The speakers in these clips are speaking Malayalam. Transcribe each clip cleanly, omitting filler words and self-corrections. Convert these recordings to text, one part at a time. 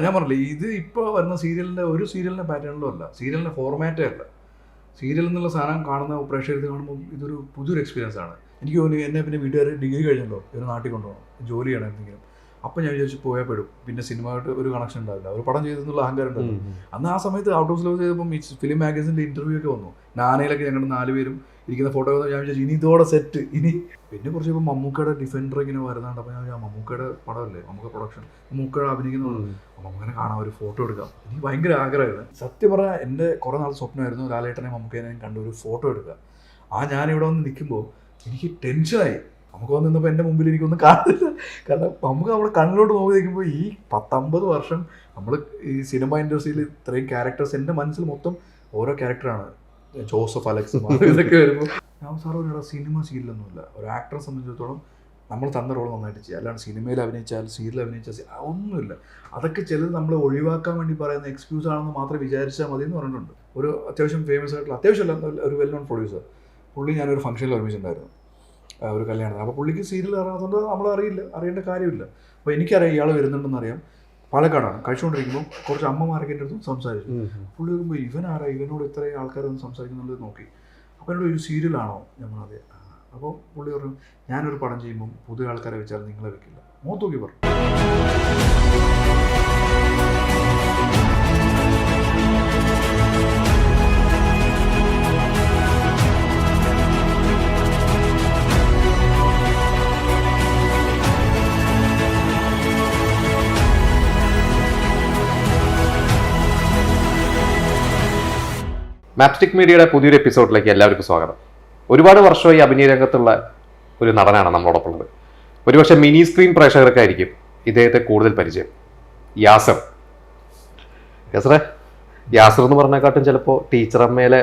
ഞാൻ പറഞ്ഞില്ലേ, ഇത് ഇപ്പോൾ വരുന്ന ഒരു സീരിയലിൻ്റെ പാറ്റേണിലും അല്ല, സീരിയലിൻ്റെ ഫോർമാറ്റേ അല്ല. സീരിയൽ എന്നുള്ള സാധനം കാണുന്ന പ്രേക്ഷകർ കാണുമ്പോൾ ഇതൊരു പുതിയൊരു എക്സ്പീരിയൻസ് ആണ്. എനിക്ക് തോന്നി എന്നെ പിന്നെ വീട്ടുകാർ ഡിഗ്രി കഴിഞ്ഞല്ലോ ഒരു നാട്ടിൽ കൊണ്ടുപോകണം, ജോലി ചെയ്യണം എന്തെങ്കിലും. അപ്പം ഞാൻ വിചാരിച്ചു പോയാൽ പെടും, പിന്നെ സിനിമയായിട്ട് ഒരു കണക്ഷൻ ഉണ്ടാവില്ല, ഒരു പടം ചെയ്തെന്നുള്ള അഹങ്കാരം ഉണ്ടാവില്ല. അന്ന് ആ സമയത്ത് ഔട്ട് ഓഫ് സിലബസ് ചെയ്തപ്പം ഈ ഫിലിം മാഗസിൻ്റെ ഇൻ്റർവ്യൂ ഒക്കെ വന്നു. നാനയിലൊക്കെ ഞങ്ങൾ 4 പേരും ഇരിക്കുന്ന ഫോട്ടോ ഞാൻ വിചാരിച്ചു ഇനി ഇതോടെ സെറ്റ് ഇനി. പിന്നെ കുറച്ച് ഇപ്പോൾ മമ്മൂക്കയുടെ ഡിഫൻഡർ ഇങ്ങനെ വരുന്നുണ്ട്. അപ്പോൾ ഞാൻ മമ്മൂക്കയുടെ പടമല്ലേ, മമ്മൂക്ക പ്രൊഡക്ഷൻ, മമ്മൂക്കയുടെ അഭിനയിക്കുന്നുണ്ട്, അപ്പം അങ്ങനെ കാണാൻ ഒരു ഫോട്ടോ എടുക്കാം. എനിക്ക് ഭയങ്കര ആഗ്രഹമായിരുന്നു. സത്യം പറഞ്ഞാൽ എൻ്റെ കുറേ നാൾ സ്വപ്നമായിരുന്നു ലാലേട്ടനെ മമ്മൂക്കേനെയും കണ്ട് ഒരു ഫോട്ടോ എടുക്കുക. ഞാനിവിടെ വന്ന് നിൽക്കുമ്പോൾ എനിക്ക് ടെൻഷനായി. നമുക്ക് വന്ന് നിന്നപ്പോൾ എൻ്റെ മുമ്പിൽ എനിക്കൊന്നും കാണുന്നില്ല. കാരണം നമുക്ക് നമ്മുടെ കണ്ണിലോട്ട് നോക്കി നിൽക്കുമ്പോൾ ഈ 10-50 വർഷം നമ്മൾ ഈ സിനിമ ഇൻഡസ്ട്രിയിൽ ഇത്രയും ക്യാരക്ടേഴ്സ് എൻ്റെ മനസ്സിൽ മൊത്തം ഓരോ ക്യാരക്ടറാണ്. ജോസഫ് അലക്സ് ഇതൊക്കെ വരുമ്പോൾ ഞാൻ സാറ് ഒരു സിനിമ സീരിയലൊന്നുമില്ല. ഒരു ആക്ടറെ സംബന്ധിച്ചിടത്തോളം നമ്മൾ തന്ന റോൾ നന്നായിട്ട് ചെയ്യുക, അല്ലാണ്ട് സിനിമയിൽ അഭിനയിച്ചാൽ സീരിയൽ അഭിനയിച്ചാൽ ഒന്നുമില്ല. അതൊക്കെ ചിലത് നമ്മൾ ഒഴിവാക്കാൻ വേണ്ടി പറയുന്ന എക്സ്ക്യൂസ് ആണെന്ന് മാത്രം വിചാരിച്ചാൽ മതി എന്ന് പറഞ്ഞിട്ടുണ്ട്. ഒരു അത്യാവശ്യം ഫേമസ് ആയിട്ടുള്ള, അത്യാവശ്യമല്ല ഒരു വെൽ നോൺ പ്രൊഡ്യൂസർ, പുള്ളി ഞാനൊരു ഫംഗ്ഷനിൽ ഒരുമിച്ചുണ്ടായിരുന്നു, ഒരു കല്യാണത്തിന്. അപ്പോൾ പുള്ളിക്ക് സീരിയൽ അറിയാത്തതുകൊണ്ട് അറിയേണ്ട കാര്യമില്ല. അപ്പോൾ എനിക്കറിയാം ഇയാൾ വരുന്നുണ്ടെന്നറിയാം. പാലക്കാടാണ്. കഴിച്ചുകൊണ്ടിരിക്കുമ്പോൾ കുറച്ച് അമ്മമാരൊക്കെ എൻ്റെ അടുത്തും സംസാരിച്ചു. പുള്ളി വരുമ്പോൾ ഇവനോട് ഇത്രയും ആൾക്കാരൊന്നും സംസാരിക്കുന്നുള്ളത് നോക്കി. അപ്പോൾ എന്നോട് ഒരു സീരിയലാണോ? ഞാൻ അതെ. അപ്പോൾ പുള്ളി പറഞ്ഞു ഞാനൊരു പടം ചെയ്യുമ്പം പുതിയ ആൾക്കാരെ വെച്ചാൽ നിങ്ങളെ വെക്കില്ല. നോക്കി പറഞ്ഞു. മാപ്സ്റ്റിക് മീഡിയയുടെ പുതിയൊരു എപ്പിസോഡിലേക്ക് എല്ലാവർക്കും സ്വാഗതം. ഒരുപാട് വർഷമായി അഭിനയ രംഗത്തുള്ള ഒരു നടനാണ് നമ്മളോടൊപ്പം ഉള്ളത്. ഒരുപക്ഷെ മിനി സ്ക്രീൻ പ്രേക്ഷകർക്കായിരിക്കും ഇദ്ദേഹത്തെ കൂടുതൽ പരിചയം. യാസർ എന്ന് പറഞ്ഞേക്കാട്ടും ചിലപ്പോൾ ടീച്ചറമ്മയിലെ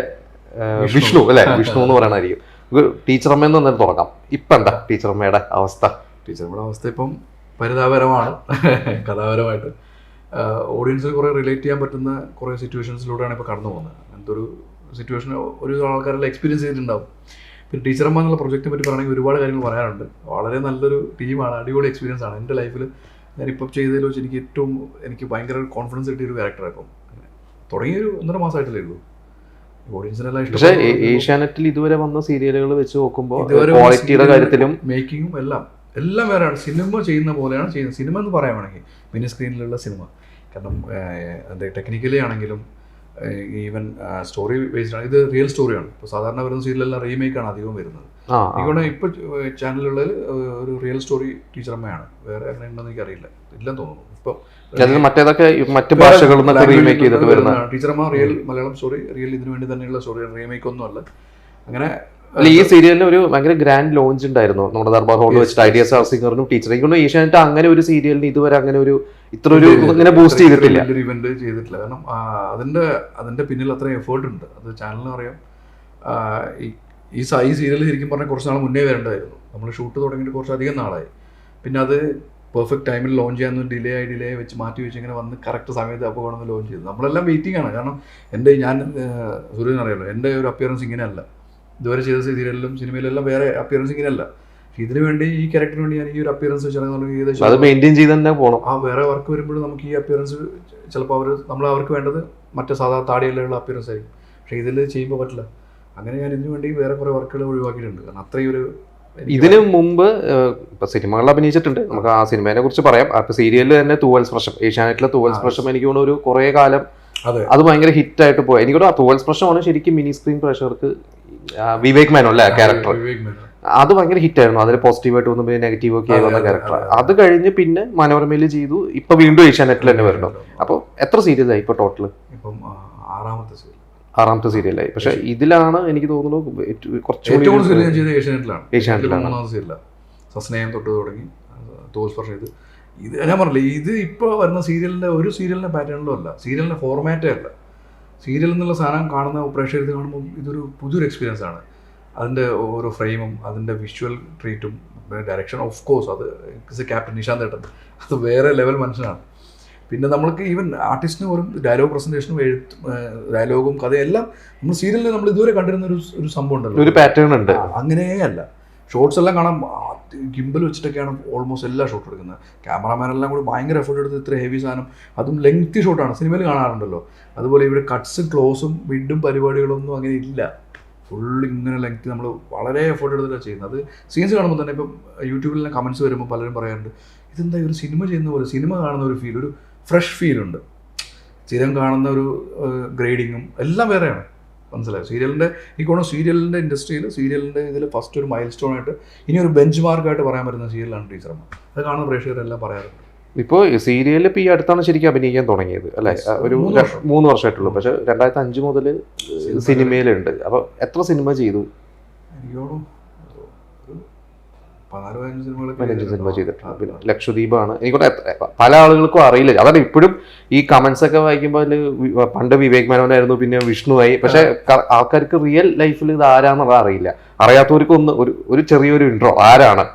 വിഷ്ണു അല്ലേ, വിഷ്ണു എന്ന് പറയണായിരിക്കും. ടീച്ചറമ്മയെന്ന് തന്നെ തുടങ്ങാം. ഇപ്പം എന്താ ടീച്ചറമ്മയുടെ അവസ്ഥ? ടീച്ചറമ്മയുടെ അവസ്ഥ ഇപ്പം പരിതാപകരമാണ്. കഥാപരമായിട്ട് ഓഡിയൻസിന് കുറേ റിലേറ്റ് ചെയ്യാൻ പറ്റുന്ന കുറേ സിറ്റുവേഷൻസിലൂടെയാണ് ഇപ്പോൾ കടന്നു പോകുന്നത്. അങ്ങനത്തെ ഒരു സിറ്റുവേഷൻ ഒരു ആൾക്കാരെല്ലാം എക്സ്പീരിയൻസ് ചെയ്തിട്ടുണ്ടാവും. പിന്നെ ടീച്ചറമ്മ എന്നുള്ള പ്രൊജക്റ്റിനെ പറ്റി പറയുകയാണെങ്കിൽ ഒരുപാട് കാര്യങ്ങൾ പറയാനുണ്ട്. വളരെ നല്ലൊരു ടീമാണ്, അടിപൊളി എക്സ്പീരിയൻസ് ആണ്. എൻ്റെ ലൈഫിൽ ഞാനിപ്പം ചെയ്തതിൽ വെച്ച് എനിക്ക് ഭയങ്കര കോൺഫിഡൻസ് കിട്ടിയൊരു ക്യാരക്ടറാണ്. ഇപ്പം തുടങ്ങിയൊരു 1.5 മാസമായിട്ടില്ലായിരുന്നു. ഓഡിയൻസിനെല്ലാം ഇഷ്ടം. പക്ഷേ ഏഷ്യാനെറ്റിൽ ഇതുവരെ വന്ന സീരിയലുകൾ വെച്ച് നോക്കുമ്പോൾ ക്വാളിറ്റിയുടെ കാര്യത്തിലും മേക്കിങ്ങും എല്ലാം വേറെയാണ്. സിനിമ ചെയ്യുന്ന പോലെയാണ് ചെയ്യുന്നത്. സിനിമ എന്ന് പറയാൻ വേണമെങ്കിൽ മിനി സ്ക്രീനിലുള്ള സിനിമ. കാരണം അത് ടെക്നിക്കലി ആണെങ്കിലും ഈവൻ സ്റ്റോറി ബേസ്ഡ് ആണ്. ഇത് റിയൽ സ്റ്റോറിയാണ്. ഇപ്പോൾ സാധാരണ വരുന്ന സീരിയലെല്ലാം റീമേക്കാണ് അധികം വരുന്നത്. അതുകൊണ്ട് ഇപ്പോൾ ചാനലുകളിൽ ഒരു റിയൽ സ്റ്റോറി ടീച്ചറമ്മയാണ്. വേറെ അങ്ങനെ ഉണ്ടെന്ന് എനിക്കറിയില്ല, ഇല്ലെന്ന് തോന്നുന്നു. ഇപ്പം മറ്റേതൊക്കെ മറ്റ് ഭാഷകളിൽ റീമേക്ക് ചെയ്തിട്ട് വരുന്ന ടീച്ചറമ്മ റിയൽ മലയാളം സ്റ്റോറി, റിയൽ ഇതിനു വേണ്ടി തന്നെയുള്ള സ്റ്റോറി, റീമേക്ക് ഒന്നും അല്ല. അങ്ങനെ ഈ സീരിയലിന് ഒരു ഭയങ്കര ഗ്രാൻഡ് ലോഞ്ച് ഉണ്ടായിരുന്നു നമ്മുടെ ദർബാർ ഹോളിൽ വെച്ചിട്ട്. ഐഡിയ സ്റ്റാർ സിംഗറിനും ടീച്ചർ എനിക്കൊണ്ട് ഏഷ്യാനെറ്റ് അങ്ങനെ ഒരു സീരിയലിന് ഇതുവരെ അങ്ങനെ ഒരു ഇത്ര ഒരു ഇങ്ങനെ ബൂസ്റ്റ് ചെയ്തിട്ടില്ല, ഇവന്റ് ചെയ്തിട്ടില്ല. കാരണം അതിന്റെ പിന്നിൽ അത്രയും എഫേർട്ട് ഉണ്ട്. അത് ചാനലിന് അറിയാം. ഈ സീരിയൽ ശരിക്കും പറഞ്ഞാൽ കുറച്ച് നാൾ മുന്നേ വരേണ്ടതായിരുന്നു. നമ്മൾ ഷൂട്ട് തുടങ്ങിയിട്ട് കുറച്ചധികം നാളായി. പിന്നെ അത് പെർഫെക്റ്റ് ടൈമിൽ ലോഞ്ച് ചെയ്യാൻ ഡിലേ ആയി വെച്ച് മാറ്റി വെച്ച് ഇങ്ങനെ വന്ന് കറക്റ്റ് സമയത്ത് അപ്പോൾ വേണമെന്ന് ലോഞ്ച് ചെയ്തു. നമ്മളെല്ലാം വെയിറ്റിംഗ് ആണ്. കാരണം ഞാൻ സൂര്യൻ അറിയാലോ, എൻ്റെ ഒരു അപ്പിയറൻസ് ഇങ്ങനെയല്ല. ഇതുവരെ ചെയ്ത സീരിയലിലും സിനിമയിലെല്ലാം വേറെ അപ്പിയറൻസ് ഇങ്ങനെയല്ല. ഇതിനു വേണ്ടി ഈ ക്യാരക്ടറിന് വേണ്ടി ഞാൻ ഈ ഒരു അപ്പിയറൻസ് വെച്ചാൽ വേറെ വർക്ക് വരുമ്പോഴും നമുക്ക് ഈ അപ്പിയറൻസ് ചിലപ്പോൾ അവർക്ക് വേണ്ടത് മറ്റേ സാധാരണ താടിയെല്ലാം അപ്പിയറൻസ് ആയിരിക്കും. പക്ഷേ ഇതിൽ ചെയ്യുമ്പോൾ പറ്റില്ല. അങ്ങനെ ഞാൻ ഇതിനു വേണ്ടി വേറെ കുറേ വർക്കുകൾ ഒഴിവാക്കിയിട്ടുണ്ട്. കാരണം അത്രയും ഒരു ഇതിനു മുമ്പ് ഇപ്പൊ സിനിമകളിൽ അഭിനയിച്ചിട്ടുണ്ട്. നമുക്ക് ആ സിനിമയെ കുറിച്ച് പറയാം. അപ്പൊ സീരിയലിൽ തന്നെ തൂവൽ സ്പർശം, ഏഷ്യാനെറ്റിലെ തൂവൽ സ്പർശം എനിക്ക് തോന്നുന്നു ഒരു കുറേ കാലം അത് ഭയങ്കര ഹിറ്റ് ആയിട്ട് പോയി. എനിക്ക് തോന്നുന്നു തൂവൽ സ്പർശമാണ് ശരിക്കും മിനി സ്ക്രീൻ പ്രേക്ഷകർക്ക് വിവേക് മേനോൻ അല്ലേ ക്യാരക്ടർ, അത് ഭയങ്കര ഹിറ്റ് ആയിരുന്നു. അതിൽ പോസിറ്റീവായിട്ട് വന്നു, പിന്നെ നെഗറ്റീവ് ഒക്കെ ആയി വന്ന ക്യാരക്ടർ. അത് കഴിഞ്ഞ് പിന്നെ മനോരമയിൽ ചെയ്തു, ഇപ്പൊ വീണ്ടും ഏഷ്യാനെറ്റിൽ തന്നെ വരണം. അപ്പോൾ എത്ര സീരിയൽ ആയി ഇപ്പൊ ടോട്ടൽ? ഇപ്പം 6ാമത്തെ സീരിയലായി. പക്ഷെ ഇതിലാണ് എനിക്ക് തോന്നുന്നു ഏഷ്യാനെറ്റിലാണ് സസ്നേഹം തൊട്ട് തുടങ്ങി തോൽസ്പർശം. ഇത് ഞാൻ പറഞ്ഞില്ലേ, ഇത് ഇപ്പോൾ വരുന്ന ഒരു സീരിയലിൻ്റെ പാറ്റേണിലും അല്ല, സീരിയലിൻ്റെ ഫോർമാറ്റേ അല്ല. സീരിയൽ എന്നുള്ള സാധനം കാണുന്ന പ്രേക്ഷകർ കാണുമ്പോൾ ഇതൊരു പുതിയൊരു എക്സ്പീരിയൻസ് ആണ്. അതിൻ്റെ ഓരോ ഫ്രെയിമും അതിൻ്റെ വിഷ്വൽ ട്രീറ്റും ഡയറക്ഷൻ ഓഫ് കോഴ്സ് അത് ക്യാപ്റ്റൻ നിഷാന്ത് ഏട്ടൻ, അത് വേറെ ലെവൽ മനുഷ്യനാണ്. പിന്നെ നമ്മൾക്ക് ഈവൻ ആർട്ടിസ്റ്റിന് പോലും ഡയലോഗ് പ്രസൻറ്റേഷനും ഡയലോഗും കഥയെല്ലാം നമ്മൾ സീരിയലിൽ നമ്മൾ ഇതുവരെ കണ്ടിരുന്ന ഒരു സംഭവം ഉണ്ടല്ലോ, ഒരു പാറ്റേൺ ഉണ്ട്. അങ്ങനെയേ അല്ല. ഷോർട്സ് എല്ലാം കാണാൻ ഗിംബൽ വെച്ചിട്ടൊക്കെയാണ് ഓൾമോസ്റ്റ് എല്ലാ ഷോട്ടും എടുക്കുന്നത്. ക്യാമറാമാനെല്ലാം കൂടി ഭയങ്കര എഫേർട്ട് എടുത്ത് ഇത്ര ഹെവി സാധനം, അതും ലെങ്തി ഷോട്ടാണ്, സിനിമയിൽ കാണാറുണ്ടല്ലോ. അതുപോലെ ഇവിടെ കട്ട്സും ക്ലോസും വിഡും പരിപാടികളൊന്നും അങ്ങനെ ഇല്ല. ഫുൾ ഇങ്ങനെ ലെങ്തി നമ്മൾ വളരെ എഫേർട്ട് എടുത്തിട്ടാണ് ചെയ്യുന്നത്. അത് സീൻസ് കാണുമ്പോൾ തന്നെ ഇപ്പം യൂട്യൂബിലെ കമൻറ്റ്സ് വരുമ്പോൾ പലരും പറയാറുണ്ട്, ഇതെന്താ ഒരു സിനിമ ചെയ്യുന്ന പോലെ, സിനിമ കാണുന്ന ഒരു ഫീൽ, ഒരു ഫ്രഷ് ഫീലുണ്ട്. സ്ഥിരം കാണുന്ന ഒരു ഗ്രേഡിങ്ങും എല്ലാം വേറെയാണ്. മനസ്സിലായോ? സീരിയലിൻ്റെ എനിക്ക് തോന്നുന്നു സീരിയലിൻ്റെ ഇൻഡസ്ട്രിയിൽ സീരിയലിൻ്റെ ഇതിൽ ഫസ്റ്റ് ഒരു മൈൽ സ്റ്റോൺ ആയിട്ട് ഇനി ഒരു ബെഞ്ച് മാർക്കായിട്ട് പറയാൻ പറ്റുന്ന സീരിയലാണ് ടീച്ചറമ്മ. അത് കാണുന്ന പ്രേക്ഷകരെല്ലാം പറയാറുണ്ട്. ഇപ്പോൾ സീരിയലിൽ ഇപ്പോൾ ഈ അടുത്താണ് ശരിക്കും അഭിനയിക്കാൻ തുടങ്ങിയത് അല്ലേ? ഒരു 3 വർഷമായിട്ടുള്ളൂ. പക്ഷെ 2005 മുതൽ സിനിമയിലുണ്ട്. അപ്പോൾ എത്ര സിനിമ ചെയ്തു? എനിക്കോടും 15 സിനിമ ചെയ്തിട്ടുണ്ട്. പിന്നെ ലക്ഷദ്വീപാണ് എനിക്കോട്ടെ. പല ആളുകൾക്കും അറിയില്ല. അതാണ് ഇപ്പോഴും ഈ കമന്റ്സ് ഒക്കെ വായിക്കുമ്പോൾ പണ്ട് വിവേക് മേനോനായിരുന്നു, പിന്നെ വിഷ്ണുവായി. പക്ഷെ ആൾക്കാർക്ക് റിയൽ ലൈഫിൽ ഇത് ആരാന്നുള്ളത് അറിയില്ല. അറിയാത്തവർക്ക് ഒരു ചെറിയൊരു ഇൻട്രോ ആരാണ്?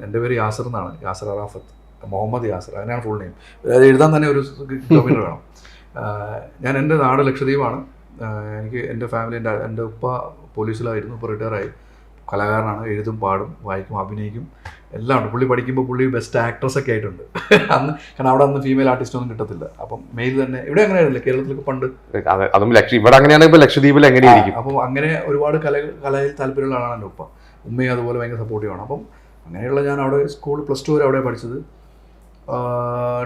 എൻ്റെ പേര് യാസർ എന്നാണ്, യാസർ അറാഫത്ത്, മുഹമ്മദ് യാസർ, അതിനാണ് ഫുൾ നെയിം. അത് എഴുതാൻ തന്നെ ഒരു കിലോമീറ്റർ വേണം. എൻ്റെ നാട് ലക്ഷദ്വീപാണ്. എനിക്ക് എൻ്റെ ഫാമിലി, എൻ്റെ ഉപ്പ പോലീസിലായിരുന്നു, ഇപ്പോൾ റിട്ടയറായി. കലാകാരനാണ്, എഴുതും, പാടും, വായിക്കും, അഭിനയിക്കും, എല്ലാം ഉണ്ട്. പുള്ളി പഠിക്കുമ്പോൾ പുള്ളി ബെസ്റ്റ് ആക്ട്രസ് ഒക്കെ ആയിട്ടുണ്ട് അന്ന്. കാരണം അവിടെ അന്ന് ഫീമെയിൽ ആർട്ടിസ്റ്റ് ഒന്നും കിട്ടത്തില്ല. അപ്പം മെയിൽ തന്നെ. ഇവിടെ അങ്ങനെ ആയിരുന്നില്ല, കേരളത്തിലൊക്കെ പണ്ട്. അതും ഇവിടെ അങ്ങനെയാണ്. ഇപ്പോൾ ലക്ഷദ്വീപിൽ എങ്ങനെയായിരിക്കും? അപ്പം അങ്ങനെ ഒരുപാട് കലയിൽ താല്പര്യമുള്ള ആളാണ് എൻ്റെ ഉപ്പ. ഉമ്മയും അതുപോലെ ഭയങ്കര സപ്പോർട്ടീവാണ്. അപ്പം അങ്ങനെയുള്ള ഞാൻ അവിടെ സ്കൂൾ +2 വരെ അവിടെ പഠിച്ചത്.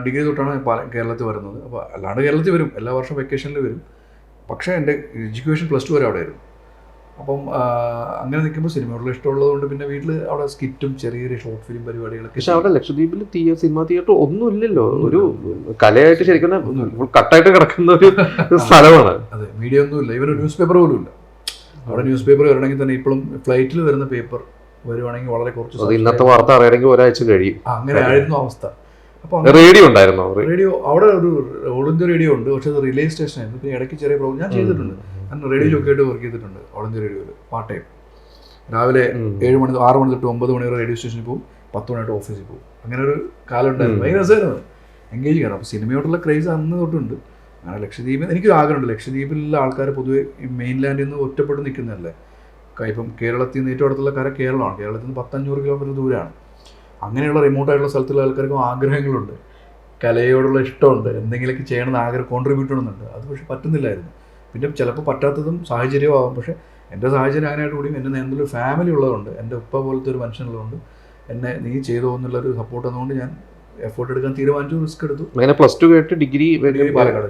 ഡിഗ്രി തൊട്ടാണ് കേരളത്തിൽ വരുന്നത്. അപ്പോൾ അല്ലാണ്ട് കേരളത്തിൽ വരും, എല്ലാ വർഷവും വെക്കേഷനിൽ വരും. പക്ഷേ എൻ്റെ എഡ്യൂക്കേഷൻ +2 വരെ അവിടെ ആയിരുന്നു. അപ്പം അങ്ങനെ നിൽക്കുമ്പോൾ സിനിമയോടുള്ള ഇഷ്ടമുള്ളതുകൊണ്ട് പിന്നെ വീട്ടിൽ അവിടെ സ്കിറ്റും ചെറിയ ചെറിയ ഷോർട്ട് ഫിലിം പരിപാടികളൊക്കെ. പക്ഷെ അവിടെ ലക്ഷദ്വീപിൽ സിനിമ തിയേറ്റർ ഒന്നും ഇല്ലല്ലോ. ഒരു കലയായിട്ട് ശരിക്കും കട്ടായിട്ട് കിടക്കുന്ന ഒരു സ്ഥലമാണ്. അതെ, മീഡിയ ഒന്നുമില്ല. ഇവർ ന്യൂസ് പേപ്പർ പോലും ഇല്ല. അവിടെ ന്യൂസ് പേപ്പർ വരണമെങ്കിൽ തന്നെ ഇപ്പോഴും ഫ്ലൈറ്റിൽ വരുന്ന പേപ്പർ വരുവാണെങ്കിൽ വളരെ കുറച്ച്. ഇന്നത്തെ വാർത്ത അറിയണമെങ്കിൽ ഒരാഴ്ച കഴിയും. അങ്ങനെ ആയിരുന്നു അവസ്ഥ. അപ്പോൾ റേഡിയോ ഉണ്ടായിരുന്നോ? റേഡിയോ അവിടെ ഒരു ഓൾ ഇന്ത്യ റേഡിയോ ഉണ്ട്, പക്ഷേ അത് റിലേ സ്റ്റേഷൻ ആയിരുന്നു. പിന്നെ ഇടയ്ക്ക് ചെറിയ പ്രോഗ്രാം ഞാൻ ചെയ്തിട്ടുണ്ട്. ഞാൻ റേഡിയോയിലൊക്കെ ആയിട്ട് വർക്ക് ചെയ്തിട്ടുണ്ട്. ഓൾ ഇന്ത്യ റേഡിയോയിൽ പാർട്ട് ടൈം. രാവിലെ 6 മണി തൊട്ട് 9 മണി വരെ റേഡിയോ സ്റ്റേഷനിൽ പോകും, 10 മണിയായിട്ട് ഓഫീസിൽ പോകും. അങ്ങനെ ഒരു കാലം ഉണ്ടായിരുന്നു. ഭയങ്കര രസമായിരുന്നു, എൻഗേജ് ചെയ്യാറ്. അപ്പോൾ സിനിമയോടുള്ള ക്രേസ് അന്ന് തൊട്ടുണ്ട്. അങ്ങനെ ലക്ഷദ്വീപിൽ എനിക്കൊരു ആഗ്രഹമുണ്ട്. ലക്ഷദ്വീപിലുള്ള ആൾക്കാർ പൊതുവെ ഈ മെയിൻലാൻഡിൽ നിന്ന് ഒറ്റപ്പെട്ട് നിൽക്കുന്നതല്ലേ. ഇപ്പം കേരളത്തിൽ നിന്ന് ഏറ്റവും അടുത്തുള്ള കര കേരളമാണ്. കേരളത്തിൽ നിന്ന് 500 കിലോമീറ്റർ ദൂരമാണ്. അങ്ങനെയുള്ള റിമോട്ടായിട്ടുള്ള സ്ഥലത്തുള്ള ആൾക്കാർക്കും ആഗ്രഹങ്ങളുണ്ട്, കലയോടുള്ള ഇഷ്ടമുണ്ട്, എന്തെങ്കിലുമൊക്കെ ചെയ്യണമെന്ന് ആഗ്രഹം, കോൺട്രിബ്യൂട്ട് ചെയ്യണമെന്നുണ്ട്. അത് പക്ഷേ പറ്റുന്നില്ലായിരുന്നു. പിന്നെ ചിലപ്പോൾ പറ്റാത്തതും സാഹചര്യമാകും. പക്ഷേ എൻ്റെ സാഹചര്യം അങ്ങനെയായിട്ട് കൂടിയും എൻ്റെ നല്ലൊരു ഫാമിലി ഉള്ളതുകൊണ്ട്, എൻ്റെ ഉപ്പ പോലത്തെ ഒരു മനുഷ്യനുള്ളതുകൊണ്ട് എന്നെ നീ ചെയ്തോ എന്നുള്ളൊരു സപ്പോർട്ട് തന്നുകൊണ്ട് ഞാൻ എഫേർട്ട് എടുക്കാൻ തീരുമാനിച്ചു, റിസ്ക് എടുത്തു. അങ്ങനെ +2 കേട്ട് ഡിഗ്രി പാലക്കാട്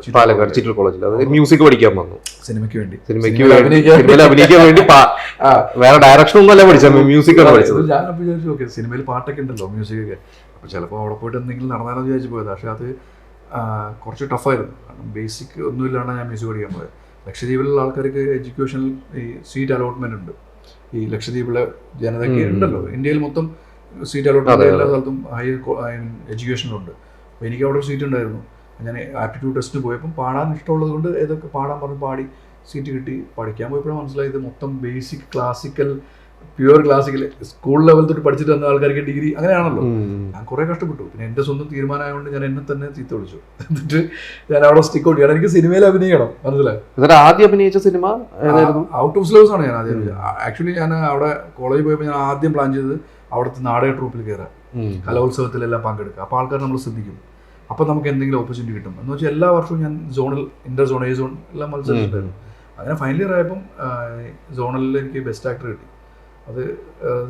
ചിറ്റൂർ കോളേജിൽ, അതായത് മ്യൂസിക് പഠിക്കാൻ വന്നു. സിനിമയ്ക്ക് വേണ്ടി അഭിനയിക്കാൻ വേണ്ടി. വേറെ ഡയറക്ഷൻ ഒന്നും അല്ല പഠിച്ചത്, മ്യൂസിക് ആണ് പഠിച്ചത്. ഞാൻ വിചാരിച്ചു ഓക്കെ സിനിമയിൽ പാട്ടൊക്കെ ഉണ്ടല്ലോ, മ്യൂസിക്കൊക്കെ, അപ്പോൾ ചിലപ്പോൾ അവിടെ പോയിട്ട് എന്തെങ്കിലും നടന്നാലോ വിചാരിച്ചു പോയത്. പക്ഷേ അത് കുറച്ച് ടഫായിരുന്നു. കാരണം ബേസിക് ഒന്നുമില്ലാണ് ഞാൻ മ്യൂസിക് പഠിക്കാൻ പോയത്. ലക്ഷദ്വീപിലുള്ള ആൾക്കാർക്ക് എഡ്യൂക്കേഷനിൽ ഈ സീറ്റ് അലോട്ട്മെന്റ് ഉണ്ട്. ഈ ലക്ഷദ്വീപിലെ ജനതയ്ക്ക് ഉണ്ടല്ലോ, ഇന്ത്യയിൽ മൊത്തം സീറ്റ് അലോട്ട്മെന്റ് എല്ലാ സ്ഥലത്തും എഡ്യൂക്കേഷനിലുണ്ട്. അപ്പോൾ എനിക്ക് അവിടെ ഒരു സീറ്റ് ഉണ്ടായിരുന്നു. ഞാൻ ആപ്റ്റിറ്റ്യൂഡ് ടെസ്റ്റിന് പോയപ്പം പാടാൻ ഇഷ്ടമുള്ളത് കൊണ്ട് ഏതൊക്കെ പാടാൻ പറഞ്ഞ് പാടി സീറ്റ് കിട്ടി. പഠിക്കാൻ പോയപ്പോഴും മനസ്സിലായത് മൊത്തം basic classical, pure classical, school level തൊട്ട് പഠിച്ചിട്ട് വന്ന ആൾക്കാർക്ക് ഡിഗ്രി അങ്ങനെയാണല്ലോ. ഞാൻ കുറേ കഷ്ടപ്പെട്ടു. പിന്നെ എൻ്റെ സ്വന്തം തീരുമാനമായതുകൊണ്ട് ഞാൻ എന്നെ തന്നെ ചീത്ത വിളിച്ചു. എന്നിട്ട് ഞാൻ അവിടെ സ്റ്റിക്ക് ഔട്ട് ചെയ്യണം, എനിക്ക് സിനിമയിൽ അഭിനയിക്കണം. മനസ്സിലായി. ആദ്യം അഭിനയിച്ച സിനിമ ഔട്ട് ഓഫ് സിലബസ് ആണ് ഞാൻ ആദ്യം. ആക്ച്വലി ഞാൻ അവിടെ കോളേജിൽ പോയപ്പോൾ ഞാൻ ആദ്യം പ്ലാൻ ചെയ്തത് അവിടുത്തെ നാടക ട്രൂപ്പിൽ കയറാം, കലോത്സവത്തിലെല്ലാം പങ്കെടുക്കുക. അപ്പോൾ ആൾക്കാർ നമ്മൾ ശ്രദ്ധിക്കും, അപ്പോൾ നമുക്ക് എന്തെങ്കിലും ഓപ്പർച്യൂണിറ്റി കിട്ടും എന്ന് വെച്ചാൽ എല്ലാ വർഷവും ഞാൻ സോണിൽ, ഇന്റർ സോൺ, എ സോൺ എല്ലാം മത്സരിച്ചിട്ടുണ്ടായിരുന്നു. അങ്ങനെ ഫൈനൽ ഇയർ ആയപ്പം സോണലിൽ എനിക്ക് ബെസ്റ്റ് ആക്ടർ കിട്ടി. അത്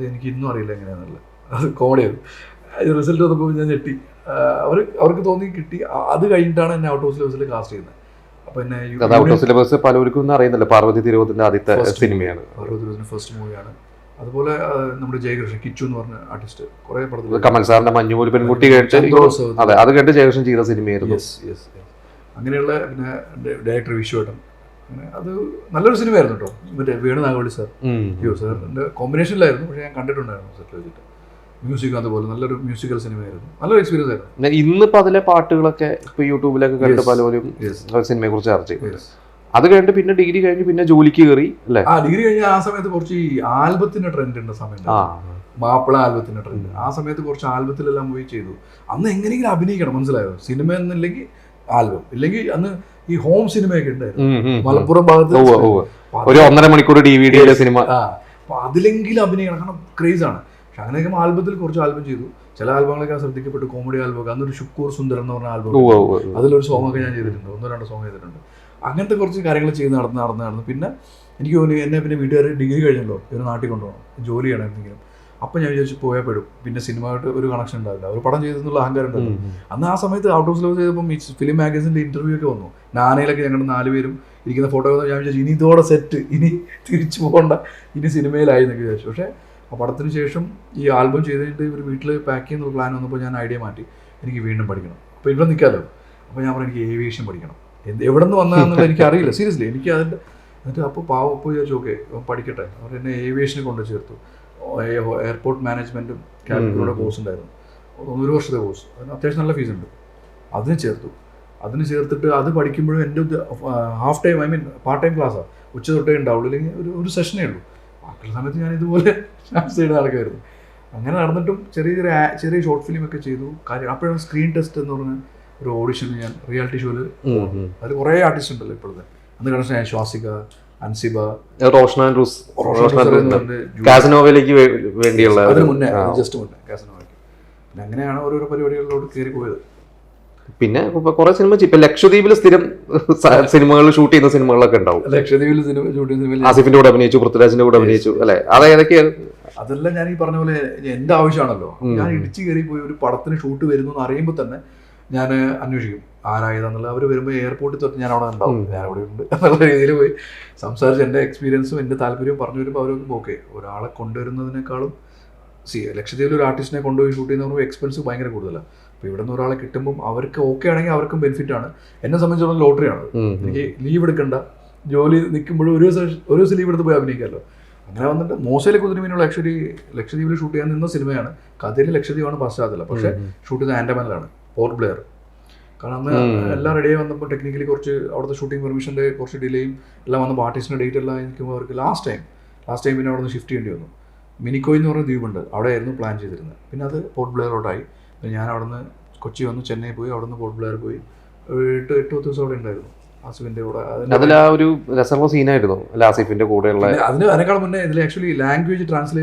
എനിക്ക് ഇന്നും അറിയില്ല എങ്ങനെയാണെന്നുള്ളത്. അത് കോമഡിയായിരുന്നു. റിസൾട്ട് വന്നപ്പോൾ ഞാൻ ഞെട്ടി. അവർക്ക് തോന്നി കിട്ടി. അത് കഴിഞ്ഞിട്ടാണ് എന്നെ ഔട്ട് ഓഫ് സിലബസിൽ കാസ്റ്റ് ചെയ്യുന്നത്. അപ്പോൾ എന്നെ ഔട്ട് ഓഫ് സിലബസ് പലർക്കും അറിയുന്നില്ല. പാർവതി തിരുവോത്തിന്റെ ആദ്യത്തെ സിനിമയാണ്, പാർവതി തിരുവോത്തിന്റെ ഫസ്റ്റ് മൂവിയാണ്. അതുപോലെ നമ്മുടെ ജയകൃഷ്ണൻ, കിച്ചു എന്ന് പറഞ്ഞ ആർട്ടിസ്റ്റ്, കുറേ പടത്തിൽ, കമൽ സാറിന്റെ മഞ്ഞുമൂലി പെൺകുട്ടി കേട്ട്, അതെ അത് കേട്ട് ജയകൃഷ്ണൻ ചെയ്ത സിനിമയായിരുന്നു. അങ്ങനെയുള്ള പിന്നെ ഡയറക്ടർ വിശ്വേട്ടൻ, അങ്ങനെ അത് നല്ലൊരു സിനിമയായിരുന്നു കേട്ടോ. മറ്റേ വേണു നാഗവള്ളി സാർ, സാറിൻ്റെ കോമ്പിനേഷനിലായിരുന്നു. പക്ഷേ ഞാൻ കണ്ടിട്ടുണ്ടായിരുന്നു സെറ്റിൽ വെച്ചിട്ട്. മ്യൂസിക് അതുപോലെ നല്ലൊരു മ്യൂസിക്കൽ സിനിമയായിരുന്നു, നല്ലൊരു എക്സ്പീരിയൻസ് ആയിരുന്നു. ഇന്നിപ്പോൾ അതിലെ പാട്ടുകളൊക്കെ ഇപ്പോൾ യൂട്യൂബിലൊക്കെ കണ്ട് പലരും സിനിമയെ കുറിച്ച് ചർച്ച ചെയ്യും. അത് കഴിഞ്ഞിട്ട് പിന്നെ ഡിഗ്രി കഴിഞ്ഞ് പിന്നെ ജോലിക്ക് കയറി അല്ലേ? ഡിഗ്രി കഴിഞ്ഞ ആ സമയത്ത് കുറച്ച് ഈ ആൽബത്തിന്റെ ട്രെൻഡ് ഉണ്ട് സമയത്ത്, മാപ്പിള ആൽബത്തിന്റെ ട്രെൻഡ്. ആ സമയത്ത് കുറച്ച് ആൽബത്തിലെല്ലാം പോയി ചെയ്തു. അന്ന് എങ്ങനെയെങ്കിലും അഭിനയിക്കണം, മനസ്സിലായോ? സിനിമ എന്നില്ലെങ്കിൽ ആൽബം, ഇല്ലെങ്കിൽ അന്ന് ഈ ഹോം സിനിമയൊക്കെ ഉണ്ടായിരുന്നു മലപ്പുറം ഭാഗത്ത്, ഒരു 1.5 മണിക്കൂർ DVD സിനിമ. അപ്പൊ അതിലെങ്കിലും അഭിനയിക്കണം, കാരണം ക്രേസ് ആണ്. അങ്ങനെയൊക്കെ ആൽബത്തിൽ കുറച്ച് ആൽബം ചെയ്തു. ചില ആൽബങ്ങളൊക്കെ ശ്രദ്ധിക്കപ്പെട്ടു, കോമഡി ആൽബമൊക്കെ. അന്നൊരു ഷുക്കൂർ സുന്ദർ എന്ന് പറഞ്ഞ ആൽബം, അതിലൊരു സോങ്ങൊക്കെ ഞാൻ ചെയ്തിട്ടുണ്ട്, 1-2 സോങ് ചെയ്തിട്ടുണ്ട്. അങ്ങനത്തെ കുറച്ച് കാര്യങ്ങൾ ചെയ്ത് നടന്ന് പിന്നെ എനിക്ക് തോന്നി എന്നെ പിന്നെ വീട്ടുകാർ ഡിഗ്രി കഴിഞ്ഞല്ലോ ഒരു നാട്ടിൽ കൊണ്ടുപോകണം, ജോലി ചെയ്യണം എന്തെങ്കിലും. അപ്പം ഞാൻ വിചാരിച്ചു പോയാൽ പെടും, പിന്നെ സിനിമയായിട്ട് ഒരു കണക്ഷൻ ഉണ്ടാവില്ല, ഒരു പടം ചെയ്തെന്നുള്ള അഹങ്കാരം ഉണ്ടാവില്ല. അന്ന് ആ സമയത്ത് ഔട്ട് ഓഫ് ലവ് ചെയ്തപ്പം ഈ ഫിലിം മാഗസിൻ്റെ ഇൻ്റർവ്യൂ ഒക്കെ വന്നു. നാനയിലൊക്കെ ഞങ്ങൾ 4 പേരും ഇരിക്കുന്ന ഫോട്ടോ ഞാൻ വിചാരിച്ചു ഇനി ഇതോടെ സെറ്റ്, ഇനി തിരിച്ചു പോകണ്ട, ഇനി സിനിമയിലായി എന്നൊക്കെ വിചാരിച്ചു. പക്ഷേ ആ പടത്തിന് ശേഷം ഈ ആൽബം ചെയ്ത് കഴിഞ്ഞിട്ട് ഇവർ വീട്ടിൽ പാക്ക് ചെയ്യുന്ന പ്ലാൻ വന്നപ്പോൾ ഞാൻ ഐഡിയ മാറ്റി, എനിക്ക് വീണ്ടും പഠിക്കണം, അപ്പോൾ ഇവിടെ നിൽക്കാമല്ലോ. അപ്പോൾ ഞാൻ പറഞ്ഞു എനിക്ക് ഏവിയേഷൻ പഠിക്കണം. എവിടെ നിന്ന് വന്നതെന്നുള്ളത് എനിക്ക് അറിയില്ല, സീരിയസ്ലി എനിക്ക് അതിൻ്റെ. എന്നിട്ട് അപ്പോൾ പാവപ്പോൾ വിചാരിച്ചു ഓക്കെ പഠിക്കട്ടെ. അവർ എന്നെ ഏവിയേഷനെ കൊണ്ട് ചേർത്തു. എയർപോർട്ട് മാനേജ്മെൻറ്റും ക്യാബിനോടെ കോഴ്സ് ഉണ്ടായിരുന്നു, 1 വർഷത്തെ കോഴ്സ്. അതിന് അത്യാവശ്യം നല്ല ഫീസ് ഉണ്ട്. അതിന് ചേർത്തു. അതിന് ചേർത്തിട്ട് അത് പഠിക്കുമ്പോഴും എൻ്റെ ഹാഫ് ടൈം, പാർട്ട് ടൈം ക്ലാസ്സാണ്, ഉച്ച തൊട്ടേ ഉണ്ടാവുള്ളൂ, അല്ലെങ്കിൽ ഒരു സെഷനേ ഉള്ളൂ. ബാക്കിയുള്ള സമയത്ത് ഞാൻ ഇതുപോലെ ഡാൻസ് ചെയ്ത് നടക്കുമായിരുന്നു. അങ്ങനെ നടന്നിട്ടും ചെറിയ ഷോർട്ട് ഫിലിമൊക്കെ ചെയ്തു. കാര്യം അപ്പോഴാണ് സ്ക്രീൻ ടെസ്റ്റ് എന്ന് പറഞ്ഞ ഒരു ഓഡിഷന് ഞാൻ റിയാലിറ്റി ഷോയിൽ. അതിൽ കുറേ ആർട്ടിസ്റ്റ് ഉണ്ടല്ലോ ഇപ്പോഴത്തെ. അന്ന് കണക്ഷൻ ശ്വാസിക, അൻസിബ, റോഷൻ ആൻഡ് റൂസ്, കാസനോവയിലേക്ക് വേണ്ടിയുള്ള അതിന് മുന്നേ, ജസ്റ്റ് മുന്നേ കാസനോവയ്ക്ക്. പിന്നെ അങ്ങനെയാണ് ഓരോരോ പരിപാടികളിലോട്ട് കയറി പോയത്. പിന്നെ കുറെ സിനിമ ഇപ്പൊ ലക്ഷദ്വീപിൽ സ്ഥിരം സിനിമകൾ ഷൂട്ട് ചെയ്യുന്ന സിനിമകളൊക്കെ ഉണ്ടാവും. ലക്ഷദ്വീപിൽ സിനിമ ഷൂട്ട് ചെയ്യുന്ന സിനിമ ആസിഫിന്റെ കൂടെ അഭിനയിച്ചു, പൃഥ്വിരാജിന്റെ കൂടെ അഭിനയിച്ചു അല്ലെ? അതേതൊക്കെയാണ്? അതെല്ലാം ഞാൻ ഈ പറഞ്ഞ പോലെ എന്റെ ആവശ്യമാണല്ലോ. ഞാൻ ഇടിച്ചു കയറി പോയി ഒരു പടത്തിന് ഷൂട്ട് വരുന്നു എന്ന് അറിയുമ്പോൾ തന്നെ ഞാൻ അന്വേഷിക്കും ആരായതാന്നുള്ളത്. അവർ വരുമ്പോൾ എയർപോർട്ടിൽ തൊട്ട് ഞാൻ അവിടെ ഉണ്ടാവും, ഞാൻ അവിടെ ഉണ്ട് എന്നുള്ള രീതിയിൽ പോയി സംസാരിച്ച് എൻ്റെ എക്സ്പീരിയൻസും എൻ്റെ താല്പര്യവും പറഞ്ഞു വരുമ്പോൾ അവരൊക്കെ ഓക്കെ. ഒരാളെ കൊണ്ടുവരുന്നതിനേക്കാളും ലക്ഷദ്വീപിൽ ഒരു ആർട്ടിസ്റ്റിനെ കൊണ്ടുപോയി ഷൂട്ട് ചെയ്യുന്ന പറയുമ്പോൾ എക്സ്പെൻസ് ഭയങ്കര കൂടുതലാണ്. അപ്പോൾ ഇവിടെ നിന്ന് ഒരാളെ കിട്ടുമ്പം അവർക്ക് ഓക്കെ ആണെങ്കിൽ അവർക്കും ബെനിഫിറ്റ് ആണ്. എന്നെ സംബന്ധിച്ചിടത്തോളം ലോട്ടറിയാണ്. എനിക്ക് ലീവ് എടുക്കണ്ട, ജോലി നിൽക്കുമ്പോഴും ഒരു ദിവസം ലീവ് എടുത്ത് പോയി അഭിനയിക്കാമല്ലോ. അങ്ങനെ വന്നിട്ട് മോശയിലെ കുതിരമീനുള്ള ആക്ച്വലി ലക്ഷദ്വീപിൽ ഷൂട്ട് ചെയ്യാൻ നിന്ന സിനിമയാണ്. കഥയിൽ ലക്ഷദ്വീപാണ് പശ്ചാത്തലം, പക്ഷേ ഷൂട്ട് ചെയ്ത ആൻഡമാനിലാണ്, പോർട്ട് ബ്ലെയർ. കാരണം അന്ന് എല്ലാം റെഡിയായി വന്നപ്പോൾ ടെക്നിക്കലി കുറച്ച് അവിടുത്തെ ഷൂട്ടിംഗ് പെർമിഷൻ്റെ കുറച്ച് ഡിലേയും എല്ലാം വന്നപ്പോൾ ആർട്ടിസ്റ്റിൻ്റെ ഡേറ്റ് എല്ലാം നിൽക്കുമ്പോൾ അവർക്ക് ലാസ്റ്റ് ടൈം പിന്നെ അവിടെ നിന്ന് ഷിഫ്റ്റ് ചെയ്യേണ്ടി വന്നു. മിനിക്കോയ് എന്ന് പറഞ്ഞ ദ്വീപുണ്ട്, അവിടെയായിരുന്നു പ്ലാൻ ചെയ്തിരുന്നത്. പിന്നെ അത് പോർട്ട് ബ്ലെയറോട്ടായി. പിന്നെ ഞാൻ അവിടെ നിന്ന് കൊച്ചി വന്നു, ചെന്നൈ പോയി, അവിടെ നിന്ന് പോർട്ട് ബ്ലെയർ പോയി 8-10 ദിവസം അവിടെ ഉണ്ടായിരുന്നു ആസിഫിന്റെ കൂടെ. അതിൽ ആ ഒരു രസമുള്ള സീനായിരുന്നു ആസിഫിന്റെ കൂടെയുള്ള. അതിനേക്കാൾ മുന്നേ ഇതിൽ ആക്ച്വലി ലാംഗ്വേജ്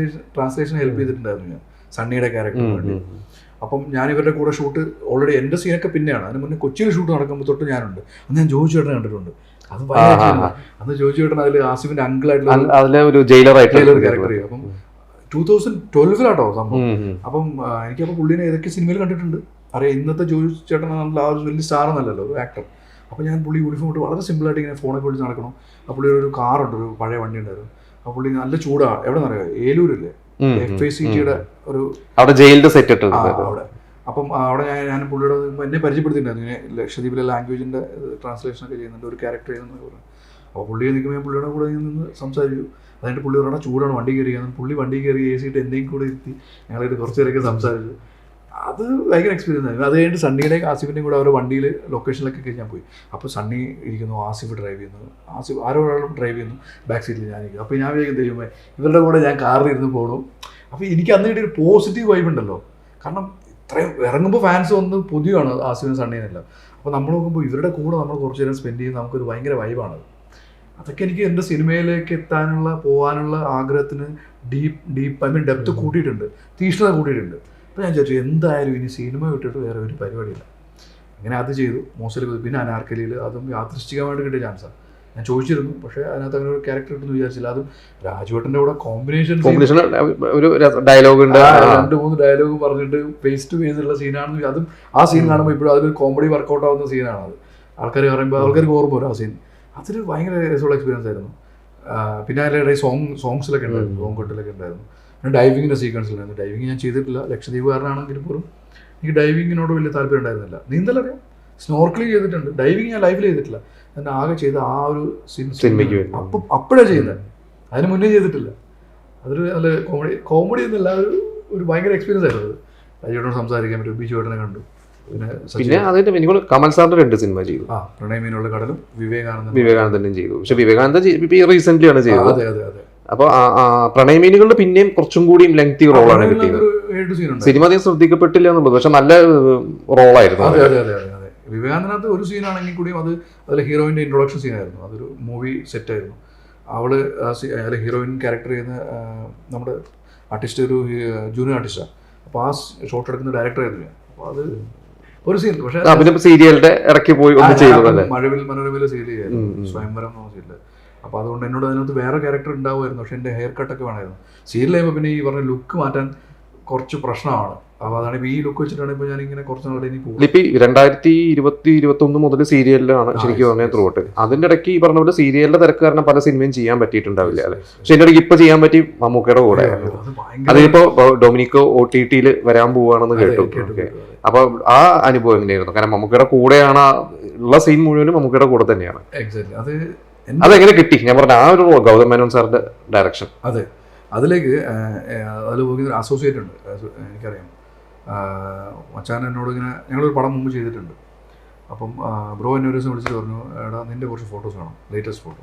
ട്രാൻസ്ലേഷൻ ഹെൽപ്പ് ചെയ്തിട്ടുണ്ടായിരുന്നു ഞാൻ സണ്ണിയുടെ ക്യാരക്ടറിന് വേണ്ടി. അപ്പം ഞാൻ ഇവരുടെ കൂടെ ഷൂട്ട് ഓൾറെഡി എൻ്റെ സീനൊക്കെ പിന്നെയാണ്. അതിന് മുന്നേ കൊച്ചിയിൽ ഷൂട്ട് നടക്കുമ്പോൾ തൊട്ട് ഞാനുണ്ട്. അന്ന് ഞാൻ ജോജു ചേട്ടനെ കണ്ടിട്ടുണ്ട്. അത് അന്ന് ജോജു ചേട്ടൻ അതിൽ ആസിഫിന്റെ അങ്കിളായിട്ടുള്ള ഒരു ജയിലർ ക്യാരക്ടർ ചെയ്യും. അപ്പം 2012 സംഭവം. അപ്പം എനിക്കപ്പോൾ പുള്ളിനെ ഏതൊക്കെ സിനിമയിൽ കണ്ടിട്ടുണ്ട് അറിയാം. ഇന്നത്തെ ജോജു ചേട്ടൻ ആ ഒരു വലിയ സ്റ്റാർ എന്നല്ലല്ലോ, ഒരു ആക്ടർ. അപ്പോൾ ഞാൻ പുള്ളി യൂണിഫോം ഇട്ട് വളരെ സിമ്പിളായിട്ട് ഇങ്ങനെ ഫോണൊക്കെ വിളിച്ച് നടക്കണം. ആ പുള്ളി ഒരു കാറുണ്ട്, ഒരു പഴയ വണ്ടി ഉണ്ടായിരുന്നു. ആ പുള്ളി നല്ല ചൂടാണ്. എവിടെ നിന്നറിയാം, ഏലൂരില്ലേ, FICTയുടെ ഒരു അവിടെ ജയിലിന്റെ സെറ്റ് ഇട്ട് അവിടെ. അപ്പം അവിടെ ഞാൻ പുള്ളിയുടെ എന്നെ പരിചയപ്പെടുത്തിയിട്ടുണ്ടായിരുന്നു. ഇങ്ങനെ ലക്ഷദ്വീപിലെ ലാംഗ്വേജിന്റെ ട്രാൻസ്ലേഷനൊക്കെ ചെയ്യുന്നുണ്ട്, ഒരു ക്യാരക്ടർ ചെയ്യുന്നത് പറഞ്ഞു. അപ്പോൾ പുള്ളിയെ നിൽക്കുമ്പോൾ ഞാൻ പുള്ളിയുടെ കൂടെ നിന്ന് സംസാരിച്ചു. അതിൻ്റെ പുള്ളി പറഞ്ഞാൽ ചൂടാണ്, വണ്ടി കയറിയാണ്. പുള്ളി വണ്ടി കയറി AC ഇട്ട് എന്തെങ്കിലും കൂടെ ഇരുത്തി ഞങ്ങളായിട്ട് കുറച്ച് നേരമൊക്കെ സംസാരിച്ചു. അത് ഭയങ്കര എക്സ്പീരിയൻസ് ആയിരുന്നു. അത് കഴിഞ്ഞിട്ട് സണ്ണിയുടെയും ആസിഫിൻ്റെയും കൂടെ അവർ വണ്ടിയിൽ ലൊക്കേഷനിലൊക്കെ ഞാൻ പോയി. അപ്പോൾ സണ്ണി ഇരിക്കുന്നു, ആസിഫ് ഡ്രൈവ് ചെയ്യുന്നു, ആസിഫ് ആരോടും ഡ്രൈവ് ചെയ്യുന്നു, ബാക്ക് സീറ്റിൽ ഞാനിരിക്കും. അപ്പോൾ ഞാൻ വിചാരിക്കും ദൈവമേ ഇവരുടെ കൂടെ ഞാൻ കാറിൽ ഇരുന്ന് പോകണം. അപ്പോൾ എനിക്ക് അന്ന് കിട്ടിയൊരു പോസിറ്റീവ് വൈബ് ഉണ്ടല്ലോ. കാരണം ഇത്രയും ഇറങ്ങുമ്പോൾ ഫാൻസ് വന്ന് പുതിയതാണ് ആസിഫിനും സണ്ണിയെന്നല്ല. അപ്പോൾ നമ്മൾ നോക്കുമ്പോൾ ഇവരുടെ കൂടെ നമ്മൾ കുറച്ച് നേരം സ്പെൻഡ് ചെയ്യുന്ന നമുക്കൊരു ഭയങ്കര വൈബാണ്. അതൊക്കെ എനിക്ക് എൻ്റെ സിനിമയിലേക്ക് പോകാനുള്ള ആഗ്രഹത്തിന് ഡെപ്ത് കൂട്ടിയിട്ടുണ്ട്, തീഷ്ണത കൂട്ടിയിട്ടുണ്ട്. അപ്പോൾ ഞാൻ വിചാരിച്ചു എന്തായാലും ഇനി സിനിമ വിട്ടിട്ട് വേറെ ഒരു പരിപാടിയില്ല. അങ്ങനെ അത് ചെയ്തു. മോശയിൽ പിന്നെ അനാർക്കലിയിൽ അതും യാദൃശ്ചികമായിട്ട് കിട്ടിയ ചാൻസാണ്. ഞാൻ ചോദിച്ചിരുന്നു, പക്ഷേ അതിനകത്ത് അങ്ങനെ ഒരു ക്യാരക്ടർ കിട്ടുമെന്ന് വിചാരിച്ചില്ല. അതും രാജുവേട്ടൻ്റെ കൂടെ കോമ്പിനേഷൻ ഒരു ഡയലോഗ് ഉണ്ട്, 2-3 ഡയലോഗ് പറഞ്ഞിട്ട് ഫേസ് ടു ഫേസ് ഉള്ള സീനാണെന്ന്. അതും ആ സീൻ കാണുമ്പോൾ ഇപ്പോഴും അതിലൊരു കോമഡി വർക്കൗട്ട് ആവുന്ന സീനാണ്. അത് ആൾക്കാർ പറയുമ്പോൾ ആൾക്കാർക്ക് ഓർമ്മ വരും ആ സീൻ. അതൊരു ഭയങ്കര രസമുള്ള എക്സ്പീരിയൻസ് ആയിരുന്നു. പിന്നെ അതിൻ്റെ സോങ്സിലൊക്കെ ഉണ്ടായിരുന്നു, സോങ് കെട്ടിലൊക്കെ ഉണ്ടായിരുന്നു. പിന്നെ ഡൈവിങ്ങിൻ്റെ സീക്വൻസിലുണ്ടായിരുന്നു. ഡൈവിങ് ഞാൻ ചെയ്തിട്ടില്ല, ലക്ഷദ്വീപുകാരനാണെങ്കിൽ പോലും എനിക്ക് ഡൈവിങ്ങിനോട് വലിയ താല്പര്യം ഉണ്ടായിരുന്നില്ല. നീന്തലറിയാം, സ്നോർക്കലിംഗ് ചെയ്തിട്ടുണ്ട്, ഡൈവിങ് ഞാൻ ലൈഫിൽ ചെയ്തിട്ടില്ല. ഞാൻ ആകെ ചെയ്ത ആ ഒരു സിനിമയ്ക്ക് അപ്പോഴാണ് ചെയ്യുന്നത്, അതിന് മുന്നേ ചെയ്തിട്ടില്ല. അതൊരു നല്ല കോമഡി എന്നല്ല, ഒരു ഭയങ്കര എക്സ്പീരിയൻസ് ആയിരുന്നു. അത് രാജുവേട്ടനോട് സംസാരിക്കാൻ പറ്റും, ബിജുവേട്ടനെ കണ്ടു. പിന്നെ അതിന്റെ എനിക്ക് കമൽ സാറിന്റെ 2 സിനിമ ചെയ്തു, പ്രണയമീനുള്ള കടലും വിവേകാനന്ദനും ചെയ്തു. പക്ഷെ വിവേകാനന്ദ റീസെന്റ് ആണ് ചെയ്തത്. അതെ അതെ അതെ. അപ്പൊ പ്രണയമീനുകളുടെ പിന്നെയും കുറച്ചും കൂടി ലെങ്തി റോളാണ് കിട്ടിയത്. സിനിമ അധികം ശ്രദ്ധിക്കപ്പെട്ടില്ല എന്നുള്ളത്, പക്ഷെ നല്ല റോളായിരുന്നു. അതെ അതെ അതെ അതെ. വിവേകാനന്ദനകത്ത് ഒരു സീനാണെങ്കിൽ കൂടിയും അതിൽ ഹീറോയിൻ്റെ ഇൻട്രൊഡക്ഷൻ സീനായിരുന്നു. അതൊരു മൂവി സെറ്റായിരുന്നു. അവള് ഹീറോയിൻ ക്യാരക്ടർ ചെയ്യുന്ന നമ്മുടെ ആർട്ടിസ്റ്റ് ഒരു ജൂനിയർ ആർട്ടിസ്റ്റാണ്. അപ്പോൾ ആ ഷോട്ട് എടുക്കുന്ന ഡയറക്ടറായിരുന്നു ഞാൻ. അപ്പോൾ അത് ഒരു സീൻ, പക്ഷേ സീരിയലിന്റെ ഇടയ്ക്ക് പോയി മഴവിൽ മനോരമയിലെ സീരിയൽ ചെയ്യായിരുന്നു, സ്വയംവരം എന്ന സീരിയൽ. അപ്പോൾ അതുകൊണ്ട് എന്നോട് അതിനകത്ത് വേറെ ക്യാരക്ടർ ഉണ്ടാവുമായിരുന്നു, പക്ഷേ എൻ്റെ ഹെയർ കട്ടൊക്കെ വേണമായിരുന്നു. സീരിയൽ ചെയ്യുമ്പോൾ പിന്നെ ഈ പറഞ്ഞ ലുക്ക് മാറ്റാൻ കുറച്ച് പ്രശ്നമാണ്. അപ്പോൾ അതാണ് ഇപ്പോൾ ഈ ലുക്ക് വെച്ചിട്ടാണ് ഇപ്പോൾ ഞാനിങ്ങനെ കുറച്ച് നാളെ ഇനി പോകും. ഇപ്പം 2020-21 മുതൽ സീരിയലിലാണ് ശരിക്കും പറഞ്ഞാൽ ത്രൂ ഔട്ട്. അതിന്റെ ഇടയ്ക്ക് ഈ പറഞ്ഞ പോലെ സീരിയലിന്റെ തിരക്ക് കാരണം പല സിനിമയും ചെയ്യാൻ പറ്റിയിട്ടുണ്ടാവില്ല അല്ലെ. പക്ഷെ എൻ്റെ ഇടയ്ക്ക് ഇപ്പൊ ചെയ്യാൻ പറ്റി മമ്മൂക്കയുടെ കൂടെ. അതിപ്പോ ഡൊമിനിക്കോ OTT-യിൽ വരാൻ പോവാണെന്ന് കേട്ടു. അപ്പൊ ആ അനുഭവം എങ്ങനെയായിരുന്നു? കാരണം മമ്മൂക്കയുടെ കൂടെയാണ് ഉള്ള സീൻ മുഴുവനും മമ്മൂക്കയുടെ കൂടെ തന്നെയാണ്. അതെങ്ങനെ കിട്ടി? ഞാൻ പറഞ്ഞ ആ ഒരു ഗൗതം മേനോൻ സാറിന്റെ ഡയറക്ഷൻ. അതെ, അതിലേക്ക് അതിൽ പോയി അസോസിയേറ്റ് ഉണ്ട്, എനിക്കറിയാം. മച്ചാൻ എന്നോട് ഇങ്ങനെ ഞങ്ങളൊരു പടം മുമ്പ് ചെയ്തിട്ടുണ്ട്. അപ്പം ബ്രോ എന്നെ ഒരു ദിവസം വിളിച്ചിട്ട് പറഞ്ഞു, എടാ നിൻ്റെ കുറച്ച് ഫോട്ടോസ് വേണം, ലേറ്റസ്റ്റ് ഫോട്ടോ.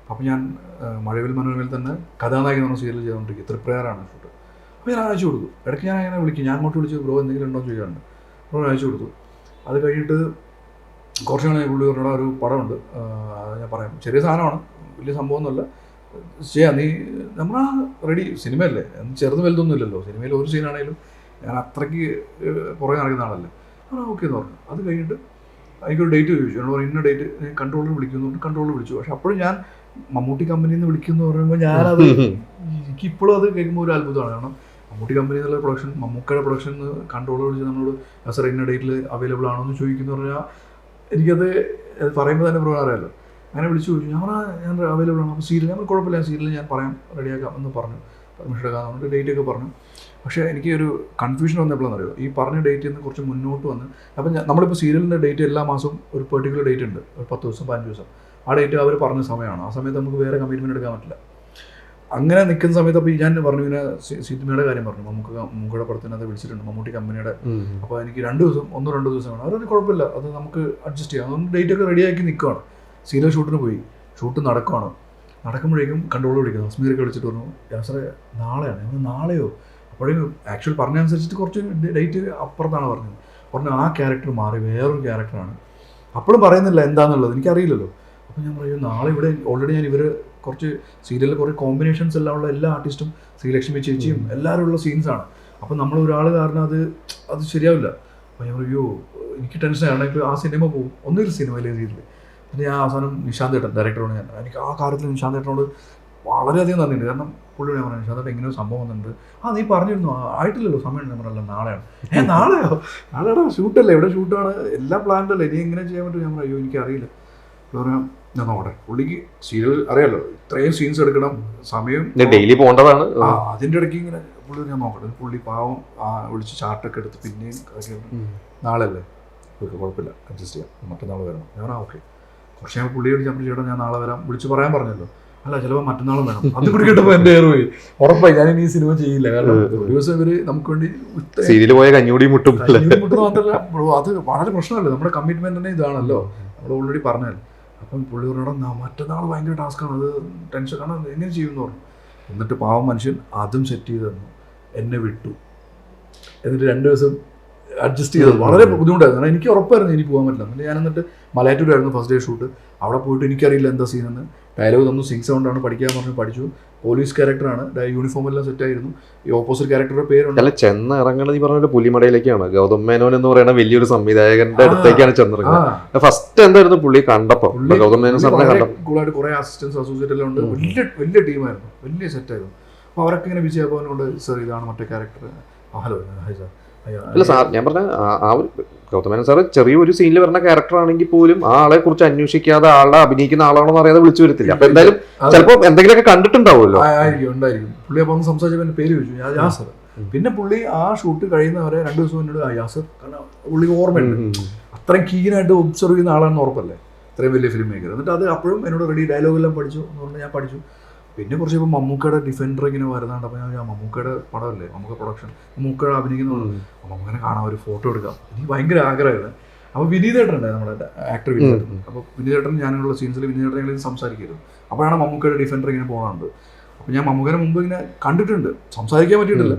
അപ്പം ഞാൻ മഴവിൽ മനോരമയിൽ തന്നെ കഥാനായകൻ എന്ന് പറഞ്ഞ സീരിയൽ ചെയ്തുകൊണ്ടിരിക്കും, തൃപ്രയാറാണ് ഷൂട്ട്. അപ്പോൾ ഞാൻ അയച്ചു കൊടുത്തു. ഇടയ്ക്ക് ഞാൻ അങ്ങനെ വിളിക്കും, ഞാൻ അങ്ങോട്ട് വിളിച്ച് ബ്രോ എന്തെങ്കിലും ഉണ്ടോ എന്ന് ചോദിക്കാറുണ്ട്. ബ്രോ അയച്ചു കൊടുത്തു. അത് കഴിഞ്ഞിട്ട് കുറച്ച് നാളെ പുള്ളി പറഞ്ഞ ഒരു പടമുണ്ട്, ഞാൻ പറയാം, ചെറിയ സാധനമാണ്, വലിയ സംഭവമൊന്നുമല്ല, ചെയ്യാം നീ, നമ്മൾ റെഡി, സിനിമയല്ലേ, ചെറുത് വലുതൊന്നും ഇല്ലല്ലോ, സിനിമയിൽ ഒരു സീനാണെങ്കിലും ഞാൻ അത്രയ്ക്ക് പുറകെ നടക്കുന്ന ആളല്ലേ. ഓക്കെ എന്ന് പറഞ്ഞു. അത് കഴിഞ്ഞിട്ട് എനിക്കൊരു ഡേറ്റ് ചോദിച്ചു, എന്നോട് പറഞ്ഞു ഇന്ന ഡേറ്റ് കൺട്രോളർ വിളിക്കുന്നു, കൺട്രോളർ വിളിച്ചു. പക്ഷെ അപ്പോഴും ഞാൻ മമ്മൂട്ടി കമ്പനിയിൽ നിന്ന് വിളിക്കുന്നു പറയുമ്പോൾ ഞാനത് എനിക്കിപ്പോഴും അത് കേൾക്കുമ്പോൾ ഒരു അത്ഭുതമാണ്. കാരണം മമ്മൂട്ടി കമ്പനി എന്നുള്ള പ്രൊഡക്ഷൻ, മമ്മൂക്കയുടെ പ്രൊഡക്ഷൻ കൺട്രോളർ വിളിച്ച് നമ്മളോട് സാർ ഇന്ന ഡേറ്റിൽ അവൈലബിൾ ആണോ എന്ന് ചോദിക്കുന്നു പറഞ്ഞാൽ എനിക്കത് പറയുമ്പോൾ തന്നെ അറിയാമല്ലോ. അങ്ങനെ വിളിച്ചു ചോദിച്ചു, ഞാൻ അവൈലബിൾ ആണ്. അപ്പോൾ സീരിയൽ നമ്മൾ കുഴപ്പമില്ല, സീരിയൽ ഞാൻ പറയാം, റെഡിയാക്കാം എന്ന് പറഞ്ഞു. പെർമിഷൻ എടുക്കാൻ പറഞ്ഞിട്ട് ഡേറ്റൊക്കെ പറഞ്ഞു. പക്ഷേ എനിക്ക് ഒരു കൺഫ്യൂഷൻ വന്നപ്പോഴാണെന്ന് അറിയോ, ഈ പറഞ്ഞ ഡേറ്റിൽ നിന്ന് കുറച്ച് മുന്നോട്ട് വന്ന്, അപ്പം നമ്മളിപ്പോൾ സീരിയലിൻ്റെ ഡേറ്റ് എല്ലാ മാസവും ഒരു പെർട്ടിക്കുലർ ഡേറ്റ് ഉണ്ട്, ഒരു 10 ദിവസം 15 ദിവസം. ആ ഡേറ്റ് അവർ പറഞ്ഞ സമയമാണ്. ആ സമയത്ത് നമുക്ക് വേറെ കമ്മിറ്റ്മെൻറ്റ് എടുക്കാൻ പറ്റില്ല. അങ്ങനെ നിൽക്കുന്ന സമയത്ത് അപ്പോൾ ഞാൻ പറഞ്ഞു, ഇങ്ങനെ സിനിമയുടെ കാര്യം പറഞ്ഞു, മമ്മൂക്കയുടെ പടത്തിനകത്ത് വിളിച്ചിട്ടുണ്ട്, മമ്മൂട്ടി കമ്പനിയുടെ. അപ്പോൾ എനിക്ക് 2 ദിവസം 1-2 ദിവസം വേണം. അതൊന്നും കുഴപ്പമില്ല, അത് നമുക്ക് അഡ്ജസ്റ്റ് ചെയ്യാം. അതുകൊണ്ട് ഡേറ്റൊക്കെ റെഡിയാക്കി നിൽക്കുകയാണ്. സീരിയൽ ഷൂട്ടിന് പോയി, ഷൂട്ട് നടക്കുകയാണ്. നടക്കുമ്പോഴേക്കും കൺട്രോൾ വിളിക്കുന്നു, അസ്മീറൊക്കെ വിളിച്ചിട്ട് പറഞ്ഞു, യാസറെ നാളെയാണ്. ഞങ്ങൾ നാളെയോ? അപ്പോഴേക്കും ആക്ച്വൽ പറഞ്ഞനുസരിച്ചിട്ട് കുറച്ച് ഡേറ്റ് അപ്പുറത്താണ് പറഞ്ഞത്. പറഞ്ഞു ആ ക്യാരക്ടർ മാറി വേറൊരു ക്യാരക്ടറാണ്. അപ്പോഴും പറയുന്നില്ല എന്താണെന്നുള്ളത്, എനിക്കറിയില്ലല്ലോ. അപ്പോൾ ഞാൻ പറയും നാളെ ഇവിടെ ഓൾറെഡി ഞാൻ ഇവർ കുറച്ച് സീരിയലിൽ കുറേ കോമ്പിനേഷൻസ് എല്ലാം ഉള്ള എല്ലാ ആർട്ടിസ്റ്റും, ശ്രീലക്ഷ്മി ചേച്ചിയും എല്ലാവരും ഉള്ള സീൻസാണ്. അപ്പോൾ നമ്മൾ ഒരാൾ കാരണം അത് ശരിയാവില്ല. അപ്പോൾ ഞാൻ പറയോ എനിക്ക് ടെൻഷനാണ്. ഇപ്പോൾ ആ സിനിമ പോകും, ഒന്നൊരു സിനിമയിലെ സീരിയൽ. പിന്നെ ഞാൻ അവസാനം നിശാന്ത് ഏട്ടൻ ഡയറക്ടറോട് എനിക്ക് ആ കാര്യത്തിൽ നിശാന്ത് ഏട്ടനോട് വളരെയധികം നന്ദിയുണ്ട്. കാരണം പുള്ളിയോട് ഞാൻ പറഞ്ഞു, നിശാന്ത് ഏട്ടൻ ഇങ്ങനെ ഒരു സംഭവം വന്നിട്ടുണ്ട്. നീ പറഞ്ഞിരുന്നു ആയിട്ടില്ലല്ലോ സമയം. ഞാൻ പറഞ്ഞല്ലോ നാളെയാണ്. നാളെയോ? നാളെയുടെ ഷൂട്ടല്ലേ, ഇവിടെ ഷൂട്ടാണ്, എല്ലാം പ്ലാൻഡ് അല്ലേ, ഇനി എങ്ങനെ ചെയ്യാൻ പറ്റും? ഞാൻ പറയും എനിക്കറിയില്ല. പറഞ്ഞാൽ ഞാൻ നോക്കട്ടെ, പുള്ളിക്ക് സീരിയൽ അറിയാമല്ലോ, ഇത്രയും സീൻസ് എടുക്കണം, സമയം ഡെയിലി പോകേണ്ടതാണ്. അതിൻ്റെ ഇടയ്ക്ക് ഇങ്ങനെ പുള്ളി ഞാൻ നോക്കട്ടെ. പുള്ളി പാവം വിളിച്ച് ചാർട്ടൊക്കെ എടുത്ത് പിന്നെയും നാളെ അല്ലേ, കുഴപ്പമില്ല അഡ്ജസ്റ്റ് ചെയ്യാം, മറ്റന്നാൾ വരണം. ഞാൻ ഓക്കെ. പക്ഷേ ഞാൻ പുള്ളിയോട് ഞാൻ ചേട്ടാ ഞാൻ നാളെ വരാം, വിളിച്ച് പറയാൻ പറഞ്ഞല്ലോ. അല്ല ചിലപ്പോൾ മറ്റന്നാളും വേണം. അത് കൂടി കേട്ടപ്പോൾ എൻ്റെ ഏറ് പോയി. ഉറപ്പായി ഞാൻ ഇനി ഈ സിനിമ ചെയ്യില്ല. കാരണം ഒരു ദിവസം ഇവർ നമുക്ക് വേണ്ടി സീരിയൽ പോയ കഞ്ഞൂടി മുട്ടും മാത്രമല്ല, അത് വളരെ പ്രശ്നമല്ലേ, നമ്മുടെ കമ്മിറ്റ്മെന്റ് തന്നെ ഇതാണല്ലോ, നമ്മൾ ഓൾറെഡി പറഞ്ഞാൽ. അപ്പം പുള്ളി പറഞ്ഞാൽ മറ്റന്നാൾ ഭയങ്കര ടാസ്ക്കാണ്, അത് ടെൻഷൻ, കാരണം എങ്ങനെ ചെയ്യുമെന്ന് പറഞ്ഞു. എന്നിട്ട് പാവം മനുഷ്യൻ അതും സെറ്റ് ചെയ്ത് തന്നു, എന്നെ വിട്ടു. എന്നിട്ട് 2 ദിവസം അഡ്ജസ്റ്റ് ചെയ്തത് വളരെ ബുദ്ധിമുട്ടായിരുന്നു. കാരണം എനിക്ക് ഉറപ്പായിരുന്നു ഇനി പോകാൻ പറ്റില്ല. എന്നിട്ട് ഞാൻ എന്നിട്ട് മലയാറ്റൂരായിരുന്നു ഫസ്റ്റ് ഡേ ഷൂട്ട്. അവിടെ പോയിട്ട് എനിക്കറിയില്ല എന്താ സീനെന്ന്. ഡയലോഗ് തന്നു, സിംഗ് സൗണ്ടാണ് പഠിക്കാൻ പറഞ്ഞു, പഠിച്ചു. പോലീസ് ക്യാരക്ടറാണ്, യൂണിഫോം എല്ലാം സെറ്റായിരുന്നു. ഈ ഓപ്പോസിറ്റ് ക്യാരക്ടറുടെ പേരുണ്ട്. അല്ല ചെന്ന് ഇറങ്ങുന്നത് ഈ പറഞ്ഞ പുലിമടയിലേക്കാണ്. ഗൗതം മേനോൻ എന്ന് പറയുന്ന വലിയൊരു സംവിധായകന്റെ അടുത്തേക്കാണ് ചെന്നിറങ്ങുന്നത്. ഫസ്റ്റ് എന്തായിരുന്നു പുള്ളി കണ്ടപ്പോൾ? ഗൗതം മേനോൻ സാറിനെ കണ്ടപ്പോൾ കൂളായിട്ട് കുറേ അസിസ്റ്റൻസ് അസോസിയേറ്റ് എല്ലാം ഉണ്ട്, വലിയ ടീമായിരുന്നു, വലിയ സെറ്റായിരുന്നു. അപ്പോൾ അവരൊക്കെ ഇങ്ങനെ വിജയഭവനോട് സാർ ഇതാണ് മറ്റേ ക്യാരക്ടർ, ഹലോ ഹായ് സാർ. അല്ല സാർ ഞാൻ പറഞ്ഞ ആ ഒരു ഗൗതം മേനോൻ സാറ് ചെറിയൊരു സീനിൽ വരുന്ന ക്യാരക്ടർ ആണെങ്കിൽ പോലും ആ ആളെ കുറിച്ച് അന്വേഷിക്കാതെ ആളെ അഭിനയിക്കുന്ന ആളാണോ എന്ന് അറിയാതെ വിളിച്ചു വരത്തില്ല. അപ്പൊ എന്തായാലും ചിലപ്പോൾ എന്തെങ്കിലുമൊക്കെ കണ്ടിട്ടുണ്ടാവുമല്ലോ. ഉണ്ടായിരിക്കും. പുള്ളി അപ്പോൾ ഒന്ന് സംസാരിച്ചപ്പോൾ എൻ്റെ പേര് ചോദിച്ചു, യാസർ. പിന്നെ പുള്ളി ആ ഷൂട്ട് കഴിയുന്നവരെ 2 ദിവസം എന്നോട് യാസർ, കാരണം പുള്ളിക്ക് ഓർമ്മയുണ്ട്, അത്രയും കീനായിട്ട് ഒബ്സർവ് ചെയ്യുന്ന ആളാണെന്ന് ഉറപ്പല്ലേ, ഇത്രയും വലിയ ഫിലിം മേക്കർ. എന്നിട്ട് അത് അപ്പോഴും എന്നോട് റെഡി ഡയലോഗെല്ലാം പഠിച്ചു എന്ന് പറഞ്ഞാൽ ഞാൻ പഠിച്ചു. പിന്നെ കുറച്ച് ഇപ്പോൾ മമ്മൂക്കയുടെ ഡിഫൻഡർ ഇങ്ങനെ വരുന്നുണ്ട്. അപ്പോൾ ഞാൻ മമ്മൂക്കയുടെ പടമല്ലേ, മമ്മൂക്ക പ്രൊഡക്ഷൻ, മമ്മൂക്കയുടെ അഭിനയിക്കുന്നുണ്ട്, മമ്മൂക്കനെ കാണാൻ ഒരു ഫോട്ടോ എടുക്കാം, എനിക്ക് ഭയങ്കര ആഗ്രഹമായിരുന്നു. അപ്പോൾ വിനീതേട്ടൻ ഉണ്ടായി, നമ്മുടെ ആക്ടർ വിനീതേട്ടൻ. അപ്പോൾ വിനീതേട്ടൻ ഞാനുള്ള സീൻസിൽ വിനീതേട്ടൻ ഞങ്ങൾ സംസാരിക്കരുത്. അപ്പോഴാണ് മമ്മൂക്കയുടെ ഡിഫൻഡർ ഇങ്ങനെ പോകുന്നുണ്ട്. അപ്പോൾ ഞാൻ മമ്മൂക്കനെ മുമ്പ് ഇങ്ങനെ കണ്ടിട്ടുണ്ട്, സംസാരിക്കാൻ പറ്റിയിട്ടില്ല.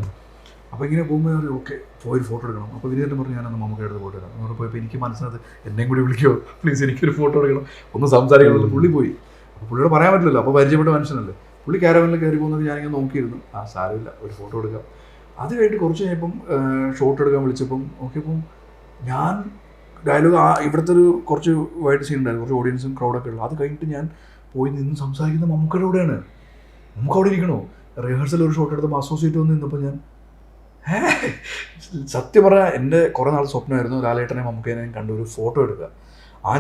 അപ്പോൾ ഇങ്ങനെ പോകുമ്പോൾ ഓക്കെ പോയൊരു ഫോട്ടോ എടുക്കണം. അപ്പോൾ വിനീതേട്ടൻ പറഞ്ഞു ഞാനൊന്ന് മമ്മൂക്കയുടെ അടുത്ത് ഫോട്ടോ എടുക്കാം. അവിടെ പോയപ്പോൾ എനിക്ക് മനസ്സിനകത്ത് എന്നെയും കൂടി വിളിക്കുമോ പ്ലീസ്, എനിക്കൊരു ഫോട്ടോ എടുക്കണം, ഒന്ന് സംസാരിക്കണം. പുള്ളി പോയി. അപ്പോൾ പുള്ളിയോട് പറയാൻ പറ്റില്ലല്ലോ, അപ്പോൾ പരിചയപ്പെട്ട മനുഷ്യനല്ലേ. പുള്ളി ക്യാരവനിൽ കയറി പോകുന്നത് ഞാനിങ്ങനെ നോക്കിയിരുന്നു. സാരമില്ല, ഒരു ഫോട്ടോ എടുക്കാം. അത് കഴിഞ്ഞിട്ട് കുറച്ച് കഴിഞ്ഞപ്പം ഷോട്ട് എടുക്കാൻ വിളിച്ചപ്പം നോക്കിയപ്പം ഞാൻ ഡയലോഗ് ഇവിടുത്തെ ഒരു കുറച്ച് വൈഡ് സീൻ ഉണ്ടായിരുന്നു, കുറച്ച് ഓഡിയൻസും ക്രൗഡൊക്കെ ഉള്ളു. അത് കഴിഞ്ഞിട്ട് ഞാൻ പോയി നിന്ന് സംസാരിക്കുന്ന മമ്മൂക്കയുടെ കൂടെയാണ്. നമുക്ക് അവിടെ ഇരിക്കണോ? റിഹേഴ്സൽ ഒരു ഷോട്ട് എടുത്തപ്പോൾ അസോസിയേറ്റ് വന്ന് നിന്നപ്പോൾ ഞാൻ സത്യം പറഞ്ഞാൽ എൻ്റെ കുറേ നാൾ സ്വപ്നമായിരുന്നു ലാലേട്ടനെ മമ്മൂക്കേനെ കണ്ട് ഒരു ഫോട്ടോ എടുക്കുക.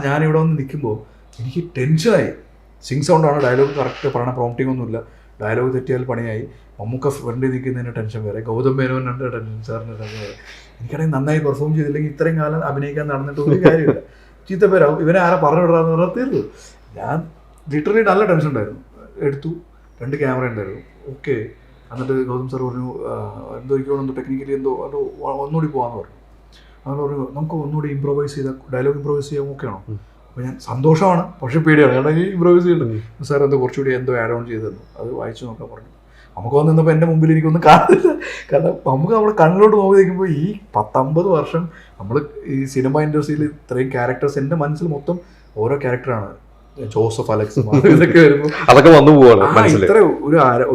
ഞാനിവിടെ വന്ന് നിൽക്കുമ്പോൾ എനിക്ക് ടെൻഷനായി. സിങ് സൗണ്ടാണ്, ഡയലോഗ് കറക്റ്റ് പറയണ, പ്രോംപ്റ്റിംഗ് ഒന്നുമില്ല. ഡയലോഗ് തെറ്റിയാൽ പണിയായി. മമ്മൂക്ക ഫ്രണ്ടിൽ നിൽക്കുന്നതിൻ്റെ ടെൻഷൻ വേറെ, ഗൗതം മേനോൻ്റെ ടെൻഷൻ, സാറിൻ്റെ ടെൻഷൻ വേറെ. എനിക്കാണെങ്കിൽ നന്നായി പെർഫോം ചെയ്തില്ലെങ്കിൽ ഇത്രയും കാലം അഭിനയിക്കാൻ നടന്നിട്ട് ഒരു കാര്യമില്ല, ചീത്തപ്പേരാവും, ഇവനെ ആരാ പറഞ്ഞു വിടാന്ന് പറഞ്ഞാൽ തീർന്നു. ഞാൻ ലിറ്ററലി നല്ല ടെൻഷൻ ഉണ്ടായിരുന്നു. എടുത്തു, 2 ക്യാമറ ഉണ്ടായിരുന്നു. ഓക്കെ. എന്നിട്ട് ഗൗതം സാർ പറഞ്ഞു എന്തോ എനിക്കോടൊന്ന് ടെക്നിക്കലി എന്തോ ഒന്നുകൂടി പോകാമെന്ന് പറഞ്ഞു. അങ്ങനെ പറഞ്ഞു നമുക്ക് ഒന്നുകൂടി ഇമ്പ്രൂവൈസ് ചെയ്താൽ, ഡയലോഗ് ഇമ്പ്രൂവൈസ് ചെയ്യാൻ ഓക്കെ ആണോ? അപ്പോൾ ഞാൻ സന്തോഷമാണ്, പക്ഷേ പേടിയാണ്, കാരണം ഈ ഇമ്പ്രൂവൈസ് ചെയ്യുന്നുണ്ട്. സാർ എന്തോ കുറച്ചുകൂടി എന്തോ ആഡ് ഓൺ ചെയ്തു തന്നു, അത് വായിച്ചു നോക്കാൻ പറഞ്ഞു. നമുക്ക് വന്ന് നിന്നപ്പോൾ എൻ്റെ മുമ്പിൽ എനിക്കൊന്നും കാണില്ല. കാരണം നമുക്ക് നമ്മുടെ കണ്ണിലോട്ട് നോക്കി നിൽക്കുമ്പോൾ ഈ 10-50 വർഷം നമ്മൾ ഈ സിനിമ ഇൻഡസ്ട്രിയിൽ ഇത്രയും ക്യാരക്ടേഴ്സ്, എൻ്റെ മനസ്സിൽ മൊത്തം ഓരോ ക്യാരക്ടറാണ്. ജോസഫ്, അലക്സ്, ഇതൊക്കെ വരുമ്പോൾ അതൊക്കെ വന്നു പോവാണ്. ഇത്ര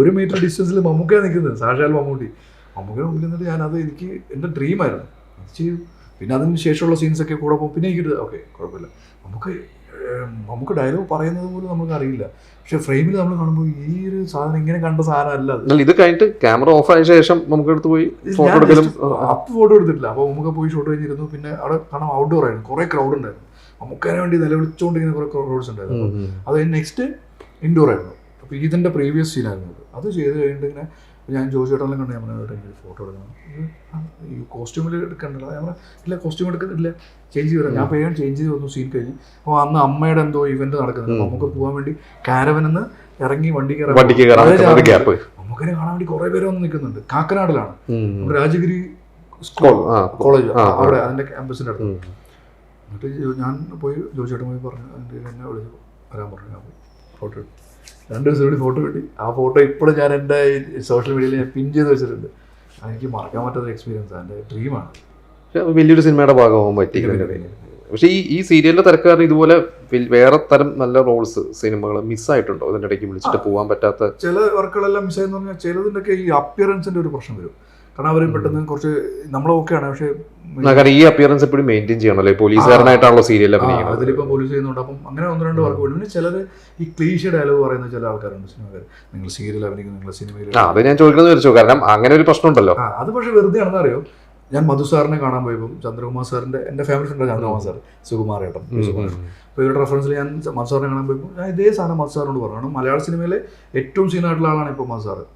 ഒരു മീറ്റർ ഡിസ്റ്റൻസിൽ മമ്മൂക്കയാണ് നിൽക്കുന്നത്, സാക്ഷാൽ മമ്മൂട്ടി. മമ്മൂക്കയുടെ മുമ്പിൽ നിന്നിട്ട് ഞാനത് എനിക്ക് എൻ്റെ ഡ്രീമായിരുന്നു, ചെയ്യും. പിന്നെ അതിന് ശേഷമുള്ള സീൻസൊക്കെ കൂടെ പോകും. പിന്നെ എനിക്ക് ഓക്കെ കുഴപ്പമില്ല, നമുക്ക് ഡയലോഗ് പറയുന്നത് പോലും നമുക്ക് അറിയില്ല. പക്ഷെ ഫ്രെയിമിൽ നമ്മൾ കാണുമ്പോൾ ഈ ഒരു സാധനം ഇങ്ങനെ കണ്ട സാധനം അല്ല. ഇത് കഴിഞ്ഞിട്ട് ക്യാമറ ഓഫ് ആയ ശേഷം നമുക്ക് എടുത്ത് പോയി ഫോട്ടോ എടുത്തിട്ടില്ല. അപ്പോൾ നമുക്ക് പോയി ഷോട്ട് കഴിഞ്ഞിരുന്നു. പിന്നെ അവിടെ കാണാൻ ഔട്ട്ഡോർ ആയിരുന്നു, കുറേ ക്രൗഡ് ഉണ്ടായിരുന്നു. നമുക്കതിന് വേണ്ടി നിലവിളിച്ചുകൊണ്ടിരിക്കുന്ന കുറേ ക്രൗഡ്സ് ഉണ്ടായിരുന്നു. അത് നെക്സ്റ്റ് ഇൻഡോർ ആയിരുന്നു. അപ്പോൾ ഇതിൻ്റെ പ്രീവിയസ് സീനായിരുന്നു. അത് ചെയ്ത് കഴിഞ്ഞിട്ട് ഇങ്ങനെ ഞാൻ ജോജി ചേട്ടനെല്ലാം കണ്ട് ഞാൻ പറഞ്ഞു ഫോട്ടോ എടുക്കണം, ഈ കോസ്റ്റ്യൂമിൽ എടുക്കണ്ടല്ലോ. ഞാൻ ഇല്ല, കോസ്റ്റ്യൂം എടുക്കുന്നില്ല, ചേഞ്ച് ചെയ്ത് വരാം. ഞാൻ പേര് ചേഞ്ച് ചെയ്ത് വന്നു. സീൻ കഴിഞ്ഞ് അപ്പോൾ അന്ന് അമ്മയുടെ എന്തോ ഇവന്റ് നടക്കുന്നുണ്ട്, നമുക്ക് പോകാൻ വേണ്ടി കാരവനെന്ന് ഇറങ്ങി വണ്ടി നമുക്കിനെ കാണാൻ വേണ്ടി കുറേ പേര് വന്ന് നിൽക്കുന്നുണ്ട്. കാക്കനാടിലാണ്, രാജഗിരി കോളേജ്, അവിടെ അതിൻ്റെ ക്യാമ്പസിൻ്റെ അടുത്ത്. എന്നിട്ട് ഞാൻ പോയി ജോജി ചേട്ടൻ പോയി പറഞ്ഞു, എന്നെ വിളിച്ചു വരാൻ പറഞ്ഞു. ഞാൻ പോയി ഫോട്ടോ എടുത്തു. 2 ദിവസം കൂടി ഫോട്ടോ കിട്ടി. ആ ഫോട്ടോ ഇപ്പോഴും ഞാൻ എൻ്റെ സോഷ്യൽ മീഡിയയിൽ ഞാൻ പിൻ ചെയ്ത് വെച്ചിട്ടുണ്ട്. എനിക്ക് മറക്കാൻ പറ്റാത്ത എക്സ്പീരിയൻസ്, എൻ്റെ ഡ്രീമാണ്. വലിയൊരു സിനിമയുടെ ഭാഗമാകാൻ പറ്റി. പക്ഷേ ഈ സീരിയലിലെ തിരക്കാരൻ ഇതുപോലെ വേറെ തരം നല്ല റോൾസ് സിനിമകൾ മിസ്സായിട്ടുണ്ടോ? അതിൻ്റെ ഇടയ്ക്ക് വിളിച്ചിട്ട് പോകാൻ പറ്റാത്ത ചില വർക്കുകളെല്ലാം മിസ്സായെന്ന് പറഞ്ഞാൽ ചിലതിൻ്റെയൊക്കെ ഈ അപ്പിയറൻസിൻ്റെ ഒരു പ്രശ്നം വരും. കാരണം അവർ പെട്ടെന്ന് കുറച്ച് നമ്മൾ ഓക്കെയാണ്, പക്ഷേ ഈ അപ്പിയറൻസ് എപ്പോഴും മെയിൻറ്റെയിൻ ചെയ്യണമല്ലോ. പോലീസുകാരനായിട്ടാണല്ലോ സീരിയൽ അഭിനയിക്കുന്നത്. അതിലിപ്പോൾ പോലീസ് ചെയ്യുന്നുണ്ട്. അപ്പം അങ്ങനെ 1-2 വർക്ക് പോയി. പിന്നെ ചിലർ ഈ ക്ലീഷ ഡയലോഗ് പറയുന്ന ചില ആൾക്കാരുണ്ട് സിനിമക്കാർ, നിങ്ങൾ സീരിയൽ അഭിനയിക്കുന്നു, നിങ്ങൾ സിനിമയിൽ. അത് ഞാൻ ചോദിക്കുന്നത് വെച്ചു, കാരണം അങ്ങനെ ഒരു പ്രശ്നം ഉണ്ടല്ലോ. അത് പക്ഷേ വെറുതെ ആണെന്ന് അറിയോ. ഞാൻ മധു സാറിനെ കാണാൻ പോയപ്പോൾ ചന്ദ്രകുമാർ സാറിൻ്റെ, എൻ്റെ favourite friend Chandrakumar sir, Sukumar ഏട്ടൻ. അപ്പോൾ ഇവരുടെ റെഫറൻസിൽ ഞാൻ മധു സാറിനെ കാണാൻ പോയപ്പോൾ ഞാൻ ഇതേ സാധനം മധു സാറിനോട് പറഞ്ഞു. കാരണം മലയാള സിനിമയിലെ ഏറ്റവും സീനായിട്ടുള്ള ആളാണ് ഇപ്പോൾ മധു സാറ്.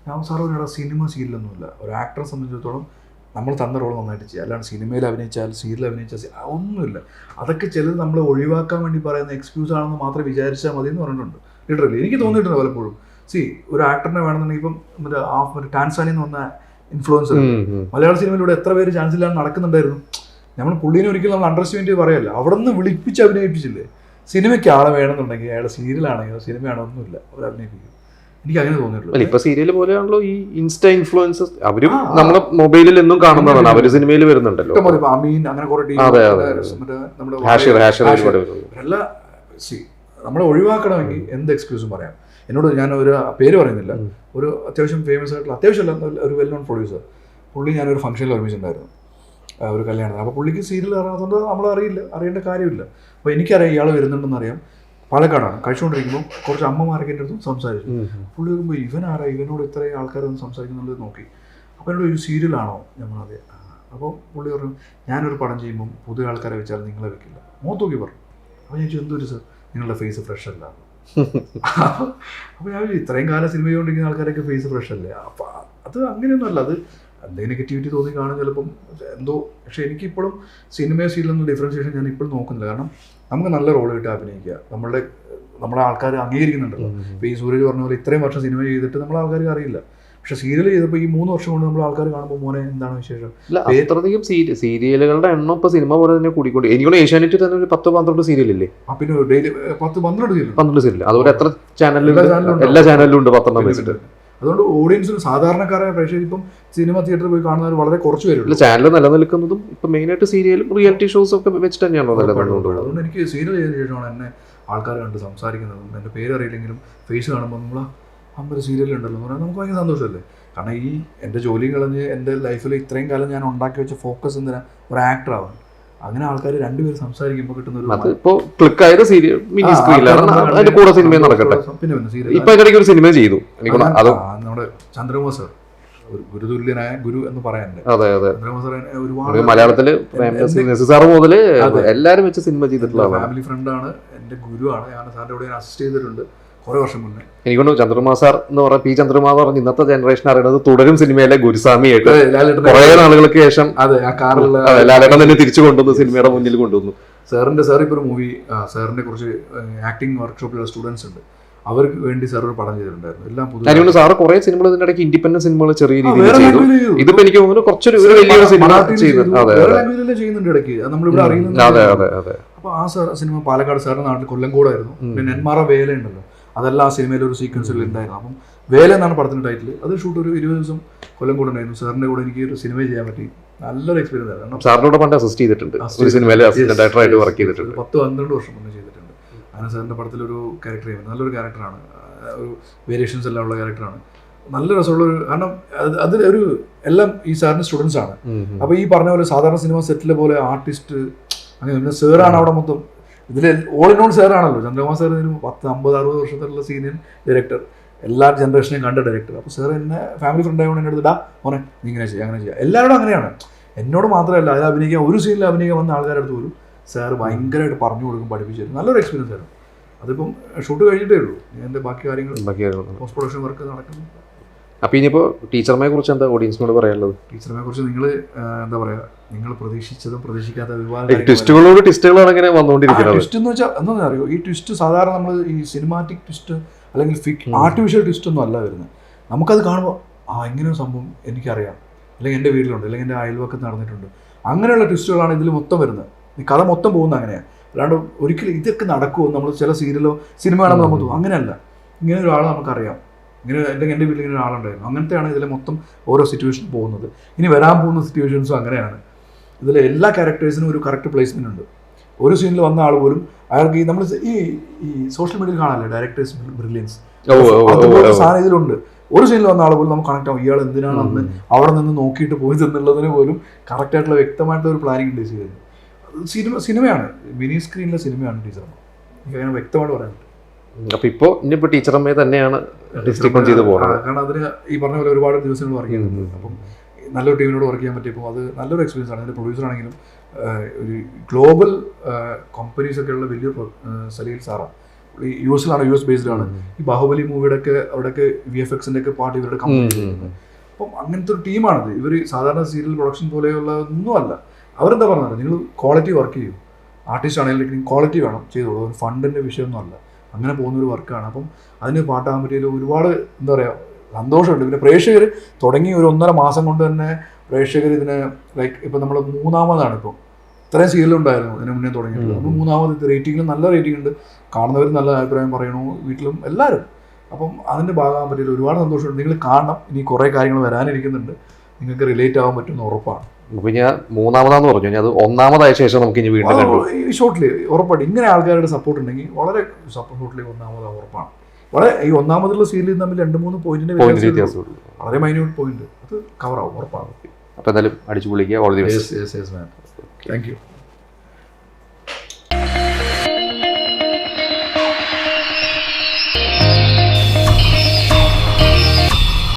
ഞാൻ സാർ ഒരാളെ സിനിമ സീരിയലൊന്നുമില്ല, ഒരു ആക്ടറെ സംബന്ധിച്ചിടത്തോളം നമ്മൾ തന്ന റോൾ നന്നായിട്ട് ചെയ്യുക, അല്ലാണ്ട് സിനിമയിൽ അഭിനയിച്ചാൽ സീരിയൽ അഭിനയിച്ചാൽ ഒന്നുമില്ല. അതൊക്കെ ചിലത് നമ്മൾ ഒഴിവാക്കാൻ വേണ്ടി പറയുന്ന എക്സ്ക്യൂസ് ആണെന്ന് മാത്രം വിചാരിച്ചാൽ മതി എന്ന് പറഞ്ഞിട്ടുണ്ട്. ലിറ്ററലി എനിക്ക് തോന്നിയിട്ടുണ്ട് പലപ്പോഴും. ഒരു ആക്ടറിനെ വേണമെന്നുണ്ടെങ്കിൽ ഇപ്പം മറ്റേ ടാൻസാനിയിൽ നിന്ന് വന്ന ഇൻഫ്ലുവൻസർ മലയാള സിനിമയിലൂടെ എത്ര പേര് ചാൻസ് ഇല്ലാതെ നടക്കുന്നുണ്ടായിരുന്നു. നമ്മൾ പുള്ളീനെ ഒരിക്കലും നമ്മൾ അണ്ടർസ്റ്റാൻഡ് ചെയ്ത് പറയല്ല, അവിടെ നിന്ന് വിളിപ്പിച്ച് അഭിനയിപ്പിച്ചില്ലേ. സിനിമയ്ക്ക് ആളെ വേണമെന്നുണ്ടെങ്കിൽ അയാളുടെ സീരിയലാണെങ്കിലോ സിനിമയാണോ ഒന്നുമില്ല, അവർ അഭിനയിപ്പിക്കും. എനിക്ക് അങ്ങനെ തോന്നിയിട്ടുള്ളൂ. ഇപ്പൊ സീരിയൽ പോലെയാണല്ലോ ഈ ഇൻസ്റ്റ ഇൻഫ്ലുവൻസേഴ്സ്, അവരും നമ്മുടെ മൊബൈലിൽ എന്നും കാണുന്നതാണ്, അവര് സിനിമയിൽ വരുന്നുണ്ടല്ലോ. അമീൻ അങ്ങനെ കുറെ നമ്മളെ ഒഴിവാക്കണമെങ്കിൽ എന്ത് എക്സ്ക്യൂസും പറയാം. എന്നോട് ഞാൻ ഒരു പേര് പറയുന്നില്ല, ഒരു അത്യാവശ്യം ഫേമസ് ആയിട്ടുള്ള, അത്യാവശ്യമല്ല ഒരു വെൽ നോൺ പ്രൊഡ്യൂസർ, പുള്ളി ഞാനൊരു ഫംഗ്ഷനിൽ ഒരുമിച്ചുണ്ടായിരുന്നു, ഒരു കല്യാണം. അപ്പോൾ പുള്ളിക്ക് സീരിയൽ അറിയാത്തതുകൊണ്ട് നമ്മളറിയില്ല, അറിയേണ്ട കാര്യമില്ല. അപ്പോൾ എനിക്കറിയാം ഇയാൾ വരുന്നുണ്ടെന്ന് അറിയാം. പാലക്കാടാണ്, കഴിച്ചുകൊണ്ടിരിക്കുമ്പോൾ കുറച്ച് അമ്മമാരൊക്കെ എൻ്റെ അടുത്തും സംസാരിച്ചു. പുള്ളി വരുമ്പോൾ ഇവനാരാ, ഇവനോട് ഇത്രയും ആൾക്കാരൊന്നും സംസാരിക്കുന്നുള്ളത് നോക്കി. അപ്പോൾ എന്നോട് ഒരു സീരിയലാണോ? നമ്മൾ അതെ. അപ്പോൾ പുള്ളി പറഞ്ഞു, ഞാനൊരു പടം ചെയ്യുമ്പം പുതിയ ആൾക്കാരെ വെച്ചാൽ നിങ്ങളെ വെക്കില്ല. നോക്കി പറഞ്ഞു. അപ്പോൾ ഞാൻ ചോദിച്ചു, എന്തൊരു സർ, നിങ്ങളുടെ ഫേസ് ഫ്രഷ് അല്ല. അപ്പോൾ ഞാൻ ഇത്രയും കാലം സിനിമ ചെയ്തുകൊണ്ടിരിക്കുന്ന ആൾക്കാരൊക്കെ ഫേസ് ഫ്രഷ് അല്ലേ? അപ്പോൾ അത് അങ്ങനെയൊന്നുമല്ല, അത് എന്തെങ്കിലും നെഗറ്റിവിറ്റി തോന്നി കാണും ചിലപ്പം എന്തോ. പക്ഷേ എനിക്കിപ്പോഴും സിനിമ സീരിയലൊന്നും ഡിഫറൻസിയേഷൻ ഞാൻ ഇപ്പോഴും നോക്കുന്നില്ല. കാരണം നമുക്ക് നല്ല റോൾ കിട്ടി അഭിനയിക്കുക, നമ്മുടെ ആൾക്കാർ അംഗീകരിക്കുന്നുണ്ടല്ലോ. ഇപ്പോൾ ഈ സൂരജ് പറഞ്ഞ പോലെ ഇത്രയും വർഷം സിനിമ ചെയ്തിട്ട് നമ്മളെ ആൾക്കാർക്ക് അറിയില്ല. പക്ഷെ സീരിയൽ ചെയ്തപ്പോൾ ഈ 3 വർഷം കൊണ്ട് നമ്മൾ ആൾക്കാർ കാണുമ്പോൾ മോനെ എന്താണ് വിശേഷം. അത്രയധികം സീരിയലുകളുടെ എണ്ണം ഇപ്പോൾ സിനിമ പോലെ തന്നെ കൂടിക്കൂടി. എനിക്കുള്ള ഏഷ്യാനെറ്റിൽ തന്നെ ഒരു 10-12 സീരിയലില്ലേ? പിന്നെ ഡെയിലി 10-12 സീരിയൽ. അതുപോലെ എത്ര ചാനലിലും എല്ലാ ചാനലിലും ഉണ്ട് 10 വെച്ചിട്ട്. അതുകൊണ്ട് ഓഡിയൻസിന് സാധാരണക്കാരായ പ്രേക്ഷകർ ഇപ്പം സിനിമ തിയേറ്ററിൽ പോയി കാണുന്നവർ വളരെ കുറച്ച് പേരുള്ളൂ. ചാനൽ നിലനിൽക്കുന്നതും ഇപ്പം മെയിനായിട്ട് സീരിയലും റിയാലിറ്റി ഷോസും ഒക്കെ വെച്ചിട്ട് തന്നെയാണോ നിലനിൽക്കുന്നത്? അതുകൊണ്ട് എനിക്ക് സീരിയൽ ചെയ്തതിനു ശേഷമാണ് എന്നെ ആൾക്കാർ കണ്ട് സംസാരിക്കുന്നതും എൻ്റെ പേരറിയില്ലെങ്കിലും ഫേസ് കാണുമ്പോൾ നമ്മൾ അമ്പൊരു സീരിയലുണ്ടല്ലോ എന്ന് പറഞ്ഞാൽ നമുക്ക് ഭയങ്കര സന്തോഷമല്ലേ. കാരണം ഈ എൻ്റെ ജോലിയും കളഞ്ഞ് എൻ്റെ ലൈഫിൽ ഇത്രയും കാലം ഞാൻ ഉണ്ടാക്കി വെച്ച ഫോക്കസ് എന്തിനാ ഒരു ആക്ടർ ആവാൻ. അങ്ങനെ ആൾക്കാർ രണ്ടുപേര് സംസാരിക്കുമ്പോൾ കിട്ടുന്ന ഒരു ഇപ്പോൾ ക്ലിക്ക് ആയത് സീരിയൽ മിനി സ്ക്രീനിലാണ്, അതിന്റെ കൂടെ സിനിമ നടക്കട്ടെ. പിന്നെ സീരിയൽ ഇപ്പൊ ഇടയ്ക്ക് ഒരു സിനിമ ചെയ്തു എനിക്ക് നമ്മുടെ ചന്ദ്രകുമാർ സാർ, ഒരു ഗുരുതുല്യനായ ഗുരു എന്ന് പറയാനുണ്ട്. അതെ അതെ, ചന്ദ്രകുമാർ സാർ ഒരുപാട് മലയാളത്തില് സാർ മുതല് എല്ലാരും വെച്ച് സിനിമ ചെയ്തിട്ടുള്ള ഫാമിലി ഫ്രണ്ടാണ്, എൻ്റെ ഗുരുവാണ്. ഞാൻ സാറിൻ്റെ കൂടെ ഞാൻ അസിസ്റ്റ് ചെയ്തിട്ടുണ്ട് കുറെ വർഷം മുന്നേ. എനിക്കൊണ്ട് ചന്ദ്രകുമാർ സാർ എന്ന് പറഞ്ഞ പി ചന്ദ്രകുമാർ പറഞ്ഞ ഇന്നത്തെ ജനറേഷൻ അറിയുന്നത് തുടരും സിനിമയിലെ ഗുരുസ്വാമിയായിട്ട് കുറെ നാളുകൾക്ക് ശേഷം ലാലേട്ടൻ തന്നെ തിരിച്ചു കൊണ്ടുവന്നു, സിനിമയുടെ മുന്നിൽ കൊണ്ടുവന്നു. സാർ ഇപ്പോൾ ഒരു മൂവി, സാറിനെ കുറിച്ച് ആക്ടിങ് വർക്ക്ഷോപ്പിലുള്ള സ്റ്റുഡൻസ് ഉണ്ട്, അവർക്ക് വേണ്ടി സാർ ഒരു പടം ചെയ്തിട്ടുണ്ടായിരുന്നു. എല്ലാം പുതിയ സാറ് കുറെ സിനിമകൾ ഇതിന്റെ ഇടയ്ക്ക് ഇൻഡിപെൻഡന്റ് സിനിമകൾ ചെറിയ രീതിയിൽ ചെയ്തു. ഇതിപ്പോ എനിക്ക് തോന്നുന്നു കുറച്ചൊരു വലിയൊരു സിനിമ ചെയ്യുന്നുണ്ട് ഇടയ്ക്ക്, നമ്മളിവിടെ അറിയുന്നത്. അതെ അതെ അതെ. അപ്പൊ ആ സിനിമ പാലക്കാട് സാറിന്റെ നാട്ടിൽ കൊല്ലംകോടായിരുന്നു. പിന്നെ നെന്മാറ വേല ഉണ്ടല്ലോ, അതെല്ലാം ആ സിനിമയിൽ ഒരു സീക്വൻസിൽ ഉണ്ടായിരുന്നു. അപ്പം വേല എന്നാണ് പടത്തിന്റെ ടൈറ്റിൽ. അത് ഷൂട്ട് ഒരു 20 ദിവസം കൊല്ലംകോട് ഉണ്ടായിരുന്നു. സാറിന്റെ കൂടെ എനിക്ക് ഒരു സിനിമ ചെയ്യാൻ പറ്റി. നല്ലൊരു എക്സ്പീരിയൻസ് ആയിരുന്നു. സാറിനോട് പണ്ട് അസിസ്റ്റ് ചെയ്തിട്ടുണ്ട്, ഒരു സിനിമയിൽ അസിസ്റ്റന്റ് ഡയറക്ടറായിട്ട് വർക്ക് ചെയ്തിട്ടുണ്ട്. 10-12 വർഷം മുന്നേ ചെയ്തിട്ടുണ്ട്. അങ്ങനെ സാറിന്റെ പടത്തിലൊരു ക്യാരക്ടർ ചെയ്യുന്നത് നല്ലൊരു ക്യാരക്ടറാണ്, ഒരു വേരിയേഷൻസ് എല്ലാം ഉള്ള ക്യാരക്ടറാണ്. നല്ല രസമുള്ളൊരു, കാരണം അതിൽ ഒരു എല്ലാം ഈ സാറിന്റെ സ്റ്റുഡൻസ് ആണ്. അപ്പൊ ഈ പറഞ്ഞ പോലെ സാധാരണ സിനിമ സെറ്റിലെ പോലെ ആർട്ടിസ്റ്റ് അങ്ങനെ സാറാണ് അവിടെ മൊത്തം. ഇതിൽ ഓൾ ഇൻ ഓൾ സാറാണല്ലോ. ചന്ദ്രകുമാർ സാർ ഒരു 10-50-60 വർഷത്തിലുള്ള സീനിയർ ഡയറക്ടർ, എല്ലാ ജനറേഷനെയും കണ്ട ഡയറക്ടർ. അപ്പോൾ സാർ എന്നെ ഫാമിലി ഫ്രണ്ട് ആയതുകൊണ്ട് എൻ്റെ അടുത്ത് മോനെ നീ ഇങ്ങനെ ചെയ്യുക അങ്ങനെ ചെയ്യുക. എല്ലാവരോടും അങ്ങനെയാണ്, എന്നോട് മാത്രമല്ല. അത് അഭിനയിക്കാൻ ഒരു സീനിൽ അഭിനയിക്കാൻ വന്ന ആൾക്കാരുടെ അടുത്ത് പോലും സാർ ഭയങ്കരമായിട്ട് പറഞ്ഞു കൊടുക്കും, പഠിപ്പിച്ചു തരും. നല്ലൊരു എക്സ്പീരിയൻസ് ആയിരുന്നു. അതിപ്പം ഷൂട്ട് കഴിഞ്ഞിട്ടേ ഉള്ളൂ, എൻ്റെ ബാക്കി കാര്യങ്ങൾ പോസ്റ്റ് പ്രൊഡക്ഷൻ വർക്ക് നടക്കുന്നു. അപ്പോൾ ഇനിയിപ്പോൾ ടീച്ചറിനെ കുറിച്ച് എന്താ ഓഡിയൻസിനോട് പറയാനുള്ളത്? ടീച്ചറിനെ കുറിച്ച് നിങ്ങൾ എന്താ പറയുക, നിങ്ങൾ പ്രതീക്ഷിച്ചതും പ്രതീക്ഷിക്കാത്ത ഒരുപാട് ട്വിസ്റ്റുകളോട് ട്വിസ്റ്റുകളാണ് ഇങ്ങനെ വന്നുകൊണ്ടിരിക്കുന്നത്. ട്വിസ്റ്റ് എന്ന് വെച്ചാൽ എന്താണെന്ന് അറിയോ, ഈ ട്വിസ്റ്റ് സാധാരണ നമ്മൾ ഈ സിനിമാറ്റിക് ട്വിസ്റ്റ് അല്ലെങ്കിൽ ആർട്ടിഫിഷ്യൽ ട്വിസ്റ്റ് ഒന്നും അല്ല വരുന്നത്. നമുക്കത് കാണുമ്പോൾ ഇങ്ങനെയൊരു സംഭവം എനിക്കറിയാം, അല്ലെങ്കിൽ എൻ്റെ വീട്ടിലുണ്ട്, അല്ലെങ്കിൽ എൻ്റെ അയൽവക്കത്ത് നടന്നിട്ടുണ്ട്, അങ്ങനെയുള്ള ട്വിസ്റ്റുകളാണ് ഇതിൽ മൊത്തം വരുന്നത്. ഈ കഥ മൊത്തം പോകുന്നത് അങ്ങനെയാണ്. അല്ലാണ്ട് ഒരിക്കലും ഇതൊക്കെ നടക്കുമോ നമ്മൾ ചില സീരിയലോ സിനിമ കാണുമ്പോൾ നമുക്ക് തോന്നും അങ്ങനെയല്ല. ഇങ്ങനെ ഒരാളെ നമുക്കറിയാം, ഇങ്ങനെ അല്ലെങ്കിൽ എൻ്റെ വീട്ടിൽ ഇങ്ങനെ ഒരാളുണ്ടായിരുന്നു, അങ്ങനത്തെയാണ് ഇതിലെ മൊത്തം ഓരോ സിറ്റുവേഷൻ പോകുന്നത്. ഇനി വരാൻ പോകുന്ന സിറ്റുവേഷൻസും അങ്ങനെയാണ്. ഇതിൽ എല്ലാ ക്യാരക്ടേഴ്സിനും ഒരു കറക്റ്റ് പ്ലേസ്മെന്റ് ഉണ്ട്. ഒരു സീനിൽ വന്ന ആൾ പോലും അയാൾക്ക് ഈ നമ്മൾ ഈ സോഷ്യൽ മീഡിയയിൽ കാണാല്ലേ ഡയറക്ടേഴ്സ് ബ്രില്യൻസ്, അതുപോലെ സാധനം ഇതിലുണ്ട്. ഒരു സീനിൽ വന്ന ആൾ പോലും നമുക്ക് കണക്ട് ആവും, ഇയാൾ എന്തിനാണ് അന്ന് അവിടെ നിന്ന് നോക്കിയിട്ട് പോയത് എന്നുള്ളതിന് പോലും കറക്റ്റായിട്ടുള്ള വ്യക്തമായിട്ടുള്ള ഒരു പ്ലാനിങ് ഉണ്ട് ചെയ്തത്. സിനിമയാണ്, മിനി സ്ക്രീനിലെ സിനിമയാണ് ടീച്ചർ, എനിക്ക് അങ്ങനെ വ്യക്തമായിട്ട് പറയാനുണ്ട്. അപ്പൊ ഇപ്പോൾ ഇനിയിപ്പോൾ ടീച്ചറമ്മയെ തന്നെയാണ് ഡിസ്ട്രിക്ട് ചെയ്ത് പോകുന്നത്. കാരണം അതിന് ഈ പറഞ്ഞ പോലെ ഒരുപാട് ദിവസങ്ങൾ വർക്ക് ചെയ്യുന്നുണ്ട്. അപ്പം നല്ലൊരു ടീമിനോട് വർക്ക് ചെയ്യാൻ പറ്റിയപ്പോൾ അത് നല്ലൊരു എക്സ്പീരിയൻസ് ആണ്. അതിൻ്റെ പ്രൊഡ്യൂസർ ആണെങ്കിലും ഒരു ഗ്ലോബൽ കമ്പനീസൊക്കെ ഉള്ള വലിയൊരു സലീൽ സാറാണ്. ഈ US ബേസ്ഡ് ആണ്. ഈ ബാഹുബലി മൂവിയുടെ ഒക്കെ അവിടെയൊക്കെ VFXന്റെ ഒക്കെ പാർട്ട് ഇവരുടെ കമ്പനി. അപ്പം അങ്ങനത്തെ ഒരു ടീമാണത്. ഇവർ സാധാരണ സീരിയൽ പ്രൊഡക്ഷൻ പോലെയുള്ള ഒന്നുമല്ല. അവരെന്താ പറഞ്ഞത്, നിങ്ങൾ ക്വാളിറ്റി വർക്ക് ചെയ്യും, ആർട്ടിസ്റ്റ് ആണെങ്കിലും ക്വാളിറ്റി വേണം ചെയ്തോളൂ, ഒരു ഫണ്ടിൻ്റെ വിഷയമൊന്നും അല്ല. അങ്ങനെ പോകുന്നൊരു വർക്കാണ്. അപ്പം അതിന് പാട്ടാകാൻ പറ്റിയതിൽ ഒരുപാട് എന്താ പറയുക സന്തോഷമുണ്ട്. പിന്നെ പ്രേക്ഷകർ തുടങ്ങി ഒരു 1.5 മാസം കൊണ്ട് തന്നെ പ്രേക്ഷകർ ഇതിനെ ലൈക്ക് ഇപ്പം നമ്മൾ 3ാമതാണ്. ഇപ്പോൾ ഇത്രയും സീരിയലുണ്ടായിരുന്നു ഇതിന് മുന്നേ തുടങ്ങിയിട്ടുള്ളത്. അപ്പോൾ 3ാമത് റേറ്റിങ്ങിലും നല്ല റേറ്റിംഗ് ഉണ്ട്, കാണുന്നവർ നല്ല അഭിപ്രായം പറയണു, വീട്ടിലും എല്ലാവരും. അപ്പം അതിൻ്റെ ഭാഗമാകാൻ പറ്റിയതിൽ ഒരുപാട് സന്തോഷമുണ്ട്. നിങ്ങൾ കാണണം, ഇനി കുറേ കാര്യങ്ങൾ വരാനിരിക്കുന്നുണ്ട്, നിങ്ങൾക്ക് റിലേറ്റ് ആവാൻ പറ്റുമെന്ന് ഉറപ്പാണ്. അപ്പോൾ ഞാൻ 3ാമതാന്ന് പറഞ്ഞു, അത് 1ാമതായ ശേഷം നമുക്ക് ഇനി വീണ്ടും ഈ ഷോർട്ട്ലി ഉറപ്പായിട്ട് ഇങ്ങനെ ആൾക്കാരുടെ സപ്പോർട്ട് ഉണ്ടെങ്കിൽ വളരെ ഷോർട്ട്ലി 1ാമതാ ഉറപ്പാണ്. വളരെ ഈ 1ാമതുള്ള സീരിയൽ തമ്മിൽ 2-3 പോയിന്റിന്റെ വ്യത്യാസമുള്ളൂ, വളരെ മൈന്യൂട്ട് പോയിന്റ്, അത് കവർ ആവും ഉറപ്പാണ്. അപ്പോൾ എന്തായാലും അടിച്ചു പൊളിക്കുക. All the best. Thank U.